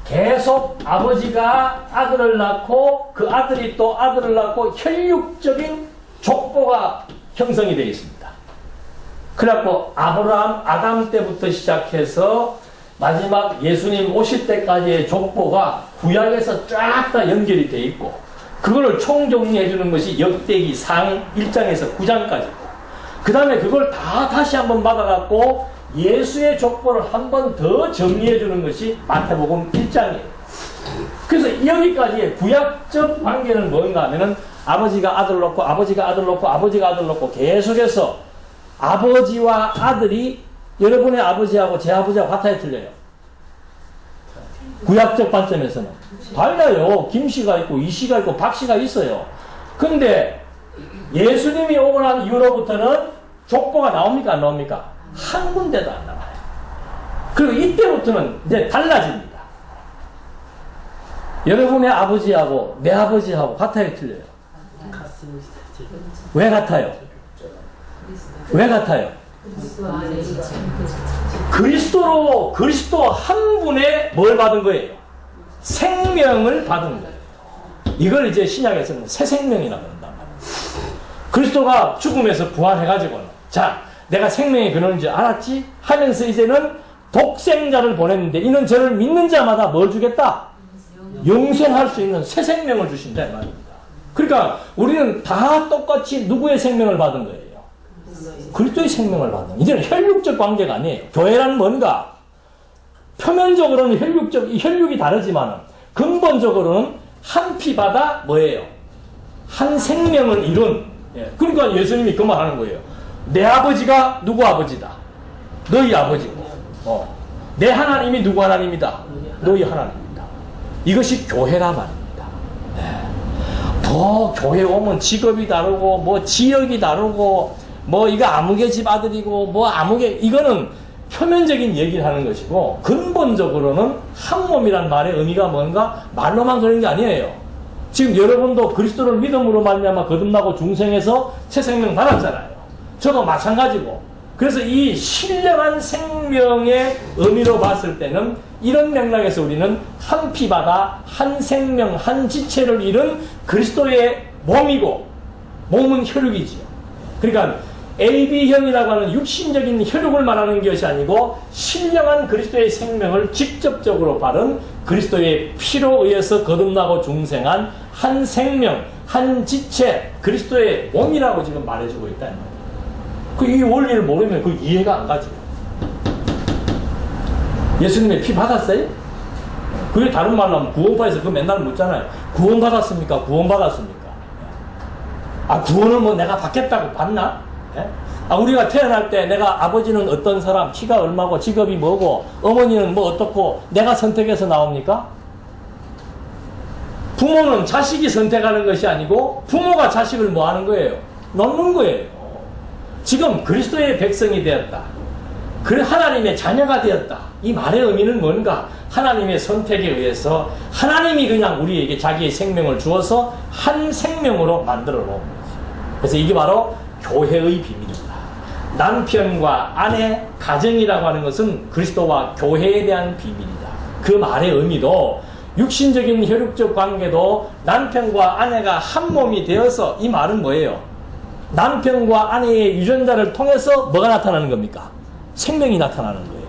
A: 계속 아버지가 아들을 낳고 그 아들이 또 아들을 낳고 혈육적인 족보가 형성이 되어 있습니다. 그래갖고 아브라함, 아담 때부터 시작해서 마지막 예수님 오실 때까지의 족보가 구약에서 쫙 다 연결이 되어 있고 그걸 총정리해 주는 것이 역대기 상 1장에서 9장까지. 그 다음에 그걸 다 다시 한번 받아갖고 예수의 족보를 한 번 더 정리해 주는 것이 마태복음 1장이에요. 그래서 여기까지의 구약적 관계는 뭔가 하면은 아버지가 아들 놓고 아버지가 아들 놓고 아버지가 아들 놓고 계속해서 아버지와 아들이 여러분의 아버지하고 제 아버지하고 같아요, 틀려요? 구약적 관점에서는 달라요. 김씨가 있고 이씨가 있고 박씨가 있어요. 근데 예수님이 오고 난 이후로부터는 족보가 나옵니까 안 나옵니까? 한 군데도 안 나와요. 그리고 이때부터는 이제 달라집니다. 여러분의 아버지하고 내 아버지하고 같아요, 틀려요?
B: 같습니다.
A: 왜 같아요? 왜 같아요? 그리스도 한 분의 뭘 받은 거예요? 생명을 받은 거예요. 이걸 이제 신약에서는 새 생명이라고 한단 말이에요. 그리스도가 죽음에서 부활해가지고는 자, 내가 생명의 근원인 줄 알았지? 하면서 이제는 독생자를 보냈는데 이는 저를 믿는 자마다 뭘 주겠다? 영생할 수 있는 새 생명을 주신다 이 말입니다. 그러니까 우리는 다 똑같이 누구의 생명을 받은 거예요? 그리스도의 생명을 받는. 이제는 혈육적 관계가 아니에요. 교회란 뭔가? 표면적으로는 혈육이 다르지만 근본적으로는 한 피바다 뭐예요? 한 생명을 이룬. 그러니까 예수님이 그 말 하는 거예요. 내 아버지가 누구 아버지다? 너희 아버지고. 내 하나님이 누구 하나님이다? 너희 하나님이다. 이것이 교회라 말입니다. 더 교회 오면 직업이 다르고 뭐 지역이 다르고 뭐 이거 아무개 집 아들이고 뭐 아무개 이거는 표면적인 얘기를 하는 것이고 근본적으로는 한 몸이란 말의 의미가 뭔가 말로만 그런 게 아니에요. 지금 여러분도 그리스도를 믿음으로 말미암아 거듭나고 중생에서 새 생명 받았잖아요. 저도 마찬가지고. 그래서 이 신령한 생명의 의미로 봤을 때는 이런 맥락에서 우리는 한 피바다, 한 생명, 한 지체를 이룬 그리스도의 몸이고 몸은 혈육이지요. 그러니까 AB형이라고 하는 육신적인 혈육을 말하는 것이 아니고 신령한 그리스도의 생명을 직접적으로 바른 그리스도의 피로 의해서 거듭나고 중생한 한 생명, 한 지체, 그리스도의 몸이라고 지금 말해주고 있다는 거예요. 이 원리를 모르면 그 이해가 안 가죠. 예수님의 피 받았어요? 그게 다른 말로 하면 구원파에서 그 맨날 묻잖아요. 구원 받았습니까? 구원 받았습니까? 아, 구원을 뭐 내가 받겠다고 받나? 우리가 태어날 때 내가 아버지는 어떤 사람, 키가 얼마고 직업이 뭐고 어머니는 뭐 어떻고 내가 선택해서 나옵니까? 부모는 자식이 선택하는 것이 아니고 부모가 자식을 뭐 하는 거예요? 낳는 거예요. 지금 그리스도의 백성이 되었다. 그 하나님의 자녀가 되었다. 이 말의 의미는 뭔가? 하나님의 선택에 의해서 하나님이 그냥 우리에게 자기의 생명을 주어서 한 생명으로 만들어 놓은 거죠. 그래서 이게 바로 교회의 비밀입니다. 남편과 아내, 가정이라고 하는 것은 그리스도와 교회에 대한 비밀이다. 그 말의 의미도 육신적인 혈육적 관계도 남편과 아내가 한 몸이 되어서, 이 말은 뭐예요? 남편과 아내의 유전자를 통해서 뭐가 나타나는 겁니까? 생명이 나타나는 거예요.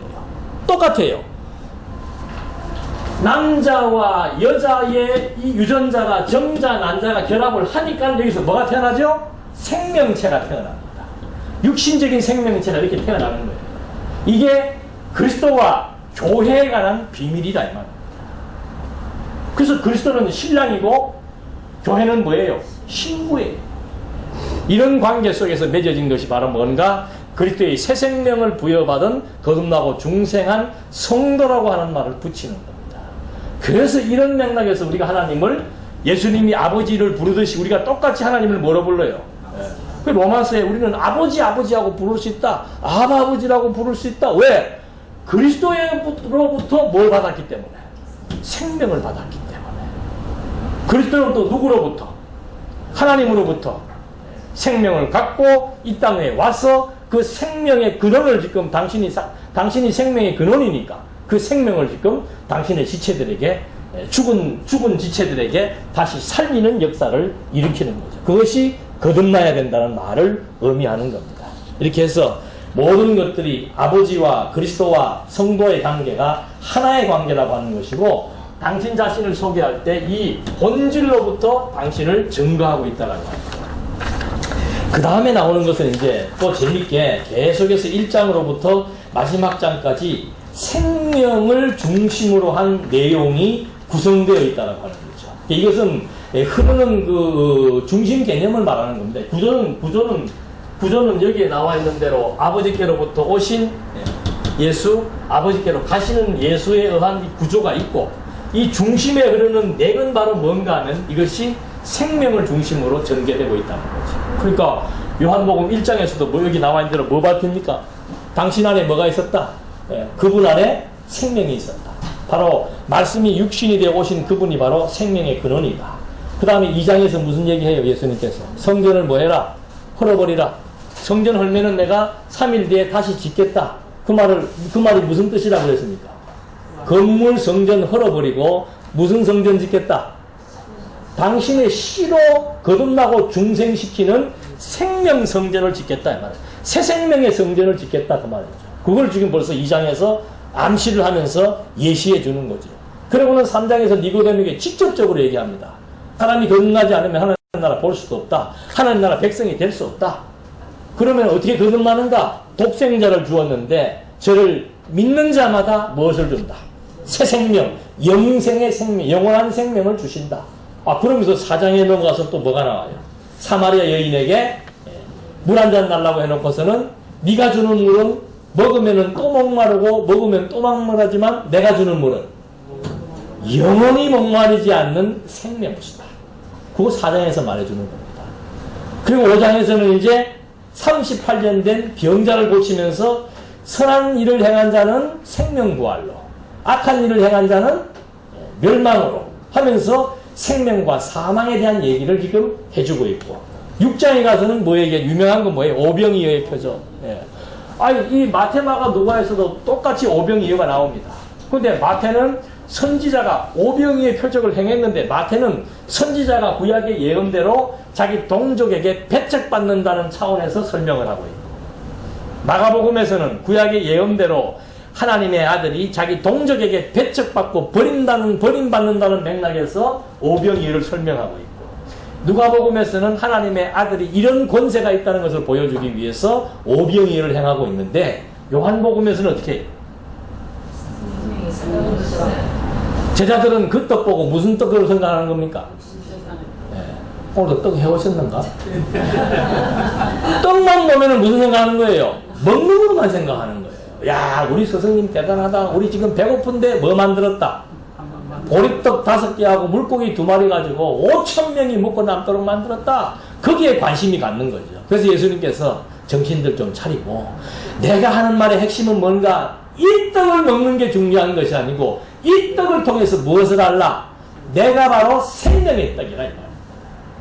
A: 똑같아요. 남자와 여자의 이 유전자가 정자, 난자가 결합을 하니까 여기서 뭐가 태어나죠? 생명체가 태어납니다. 육신적인 생명체가 이렇게 태어나는 거예요. 이게 그리스도와 교회에 관한 비밀이다 이 말입니다. 그래서 그리스도는 신랑이고 교회는 뭐예요? 신부예요. 이런 관계 속에서 맺어진 것이 바로 뭔가? 그리스도의 새 생명을 부여받은 거듭나고 중생한 성도라고 하는 말을 붙이는 겁니다. 그래서 이런 맥락에서 우리가 하나님을, 예수님이 아버지를 부르듯이 우리가 똑같이 하나님을 뭐로 불러요? 그 로마서에 우리는 아버지하고 부를 수 있다. 아버지라고 부를 수 있다. 왜? 그리스도로부터 뭘 받았기 때문에? 생명을 받았기 때문에. 그리스도는 또 누구로부터? 하나님으로부터 생명을 갖고 이 땅에 와서 그 생명의 근원을 지금 당신이 생명의 근원이니까 그 생명을 지금 당신의 지체들에게, 죽은 지체들에게 다시 살리는 역사를 일으키는 거죠. 그것이 거듭나야 된다는 말을 의미하는 겁니다. 이렇게 해서 모든 것들이 아버지와 그리스도와 성도의 관계가 하나의 관계라고 하는 것이고, 당신 자신을 소개할 때 이 본질로부터 당신을 증거하고 있다는 겁니다. 그 다음에 나오는 것은 이제 또 재밌게 계속해서 1장으로부터 마지막 장까지 생명을 중심으로 한 내용이 구성되어 있다는 하는 거죠. 이것은 흐르는 그 중심 개념을 말하는 겁니다. 구조는 여기에 나와 있는 대로 아버지께로부터 오신 예수, 아버지께로 가시는 예수에 의한 구조가 있고, 이 중심에 흐르는 맥은 바로 뭔가 하면 이것이 생명을 중심으로 전개되고 있다는 거죠. 그러니까 요한복음 1장에서도 뭐 여기 나와 있는 대로 뭐 밝힙니까? 당신 안에 뭐가 있었다? 그분 안에 생명이 있었다. 바로 말씀이 육신이 되어 오신 그분이 바로 생명의 근원이다. 그 다음에 2장에서 무슨 얘기해요? 예수님께서 성전을 뭐 해라? 헐어버리라. 성전 헐면은 내가 3일 뒤에 다시 짓겠다. 그 말이 무슨 뜻이라고 그랬습니까? 건물 성전 헐어버리고 무슨 성전 짓겠다? 당신의 씨로 거듭나고 중생시키는 생명 성전을 짓겠다 이 말이에요. 새 생명의 성전을 짓겠다 그 말이죠. 그걸 지금 벌써 2장에서 암시를 하면서 예시해 주는 거죠. 그러고는 3장에서 니고데모에게 직접적으로 얘기합니다. 사람이 거듭나지 않으면 하나님 나라 볼 수도 없다. 하나님 나라 백성이 될 수 없다. 그러면 어떻게 거듭나는가? 독생자를 주었는데 저를 믿는 자마다 무엇을 준다? 새 생명, 영생의 생명, 영원한 생명을 주신다. 그러면서 4장에 넘어가서 또 뭐가 나와요? 사마리아 여인에게 물 한 잔 달라고 해놓고서는 네가 주는 물은 먹으면 또 목마르고 먹으면 또 목마르지만 내가 주는 물은 영원히 목마르지 않는 생명수다. 그거 4장에서 말해주는 겁니다. 그리고 5장에서는 이제 38년 된 병자를 고치면서 선한 일을 행한 자는 생명부활로, 악한 일을 행한 자는 멸망으로 하면서 생명과 사망에 대한 얘기를 지금 해주고 있고, 6장에 가서는 뭐에게 유명한 건 뭐예요? 오병이어의 표적. 이 마테마가 누가에서도 똑같이 오병이어가 나옵니다. 그런데 마태는 선지자가 오병이의 표적을 행했는데, 마태는 선지자가 구약의 예언대로 자기 동족에게 배척받는다는 차원에서 설명을 하고 있고, 마가복음에서는 구약의 예언대로 하나님의 아들이 자기 동족에게 배척받고 버림받는다는 맥락에서 오병이어를 설명하고 있고, 누가복음에서는 하나님의 아들이 이런 권세가 있다는 것을 보여주기 위해서 오병이어를 행하고 있는데, 요한복음에서는 어떻게 해요? 제자들은 그 떡 보고 무슨 떡을 생각하는 겁니까? 오늘도 떡 해오셨는가? 떡만 보면 무슨 생각하는 거예요? 먹는 것만 생각하는 거예요. 야, 우리 스승님 대단하다. 우리 지금 배고픈데 뭐 만들었다? 보리떡 5개하고 물고기 2마리 가지고 5,000명이 먹고 남도록 만들었다. 거기에 관심이 갖는 거죠. 그래서 예수님께서 정신들 좀 차리고 내가 하는 말의 핵심은 뭔가 이 떡을 먹는 게 중요한 것이 아니고 이 떡을 통해서 무엇을 알라? 내가 바로 생명의 떡이라 이 말이에요.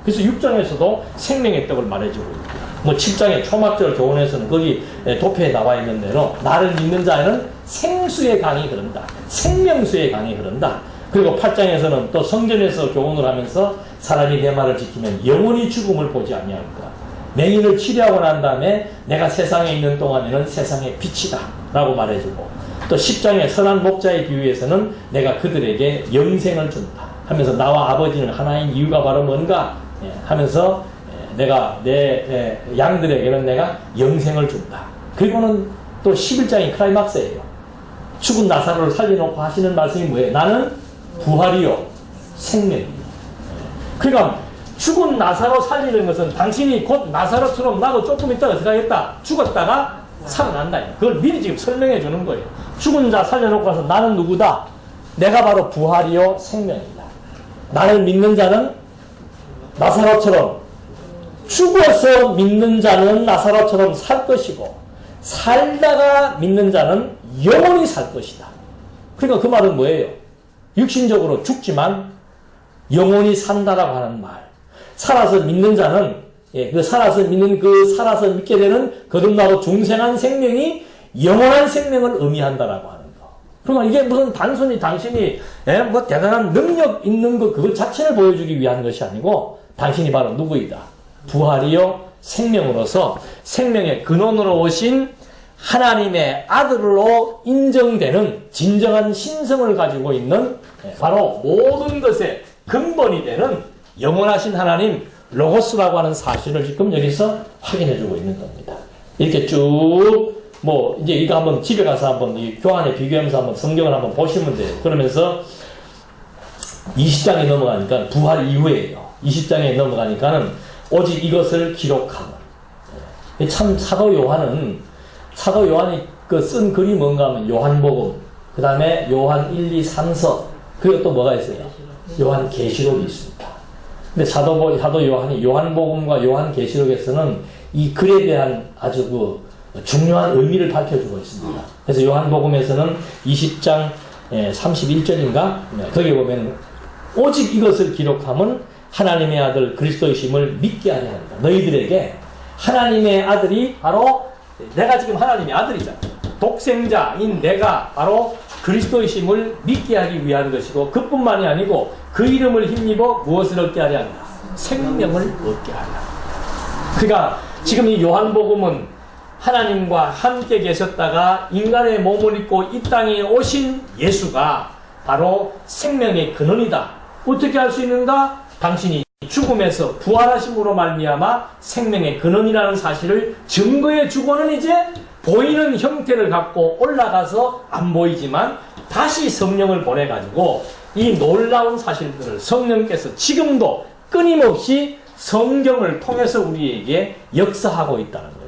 A: 그래서 6장에서도 생명의 떡을 말해주고 있고 뭐 7장의 초막절 교훈에서는 거기 도표에 나와 있는 대로 나를 믿는 자에는 생수의 강이 흐른다. 생명수의 강이 흐른다. 그리고 8장에서는 또 성전에서 교훈을 하면서 사람이 내 말을 지키면 영원히 죽음을 보지 아니하리라. 맹인을 치료하고 난 다음에 내가 세상에 있는 동안에는 세상의 빛이다 라고 말해주고 또 10장의 선한 목자의 비유에서는 내가 그들에게 영생을 준다 하면서 나와 아버지는 하나인 이유가 바로 뭔가 하면서 내가 내 양들에게는 내가 영생을 준다. 그리고는 또 11장이 클라이막스예요. 죽은 나사로를 살려놓고 하시는 말씀이 뭐예요? 나는 부활이요 생명이요. 그러니까 죽은 나사로 살리는 것은 당신이 곧 나사로처럼 나도 조금 있다가 어떻게 하겠다? 죽었다가 살아난다. 그걸 미리 지금 설명해 주는 거예요. 죽은 자 살려놓고 와서 나는 누구다? 내가 바로 부활이요 생명이다. 나를 믿는 자는 나사로처럼 죽어서 믿는 자는 나사로처럼 살 것이고 살다가 믿는 자는 영원히 살 것이다. 그러니까 그 말은 뭐예요? 육신적으로 죽지만 영원히 산다라고 하는 말. 살아서 믿는 자는 살아서 믿게 되는 거듭나고 중생한 생명이 영원한 생명을 의미한다라고 하는 거. 그러면 이게 무슨 단순히 당신이 뭐 대단한 능력 있는 것 그것 자체를 보여주기 위한 것이 아니고 당신이 바로 누구이다. 부활이요 생명으로서 생명의 근원으로 오신 하나님의 아들로 인정되는 진정한 신성을 가지고 있는 바로 모든 것의 근본이 되는 영원하신 하나님 로고스라고 하는 사실을 지금 여기서 확인해주고 있는 겁니다. 이렇게 쭉 뭐 이제 이거 한번 집에 가서 한번 이 교환에 비교하면서 한번 성경을 한번 보시면 돼요. 그러면서 20장에 넘어가니까 부활 이후에요. 20장에 넘어가니까는 오직 이것을 기록하면 참 사도 요한이 그 쓴 글이 뭔가 하면 요한복음 그 다음에 요한 1, 2, 3서 그리고 또 뭐가 있어요? 요한계시록이 있습니다. 근데 사도 요한이 요한복음과 요한계시록에서는 이 글에 대한 아주 그 중요한 의미를 밝혀주고 있습니다. 그래서 요한복음에서는 20장 31절인가 거기에 보면 오직 이것을 기록하면 하나님의 아들 그리스도이심을 믿게 하려 합니다. 너희들에게 하나님의 아들이 바로 내가 지금 하나님의 아들이잖아. 독생자인 내가 바로 그리스도이심을 믿게 하기 위한 것이고 그뿐만이 아니고 그 이름을 힘입어 무엇을 얻게 하려 한다? 생명을 얻게 하려 한다. 그러니까 지금 이 요한복음은 하나님과 함께 계셨다가 인간의 몸을 입고 이 땅에 오신 예수가 바로 생명의 근원이다. 어떻게 할 수 있는가? 당신이 죽음에서 부활하심으로 말미암아 생명의 근원이라는 사실을 증거해 주고는 이제 보이는 형태를 갖고 올라가서 안 보이지만 다시 성령을 보내가지고 이 놀라운 사실들을 성령께서 지금도 끊임없이 성경을 통해서 우리에게 역사하고 있다는 거예요.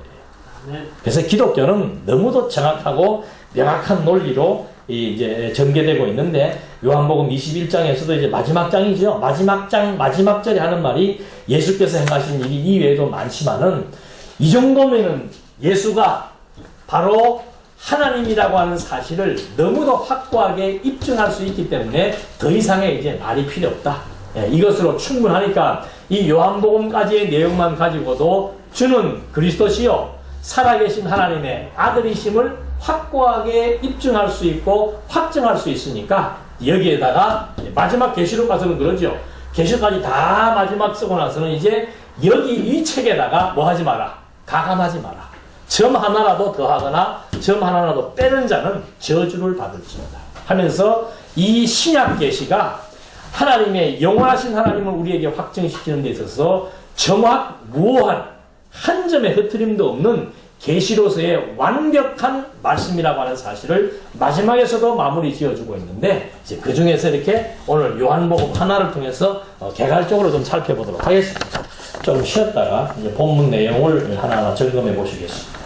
A: 그래서 기독교는 너무도 정확하고 명확한 논리로 이제 전개되고 있는데 요한복음 21장에서도 이제 마지막 장이죠. 마지막 장 마지막 절에 하는 말이 예수께서 행하신 일이 이외에도 많지만은 이 정도면은 예수가 바로 하나님이라고 하는 사실을 너무도 확고하게 입증할 수 있기 때문에 더 이상의 이제 말이 필요 없다. 이것으로 충분하니까 이 요한복음까지의 내용만 가지고도 주는 그리스도시요 살아계신 하나님의 아들이심을 확고하게 입증할 수 있고 확증할 수 있으니까 여기에다가 마지막 계시록 가서는 그러죠. 계시록까지 다 마지막 쓰고 나서는 이제 여기 이 책에다가 뭐 하지 마라. 가감하지 마라. 점 하나라도 더하거나 점 하나라도 빼는 자는 저주를 받을지어다 하면서 이 신약 계시가 하나님의 영원하신 하나님을 우리에게 확증시키는 데 있어서 정확무오한 한 점의 흐트림도 없는 계시로서의 완벽한 말씀이라고 하는 사실을 마지막에서도 마무리 지어주고 있는데 이제 그 중에서 이렇게 오늘 요한복음 하나를 통해서 개괄적으로 좀 살펴보도록 하겠습니다. 좀 쉬었다가 이제 본문 내용을 하나하나 점검해 보시겠습니다.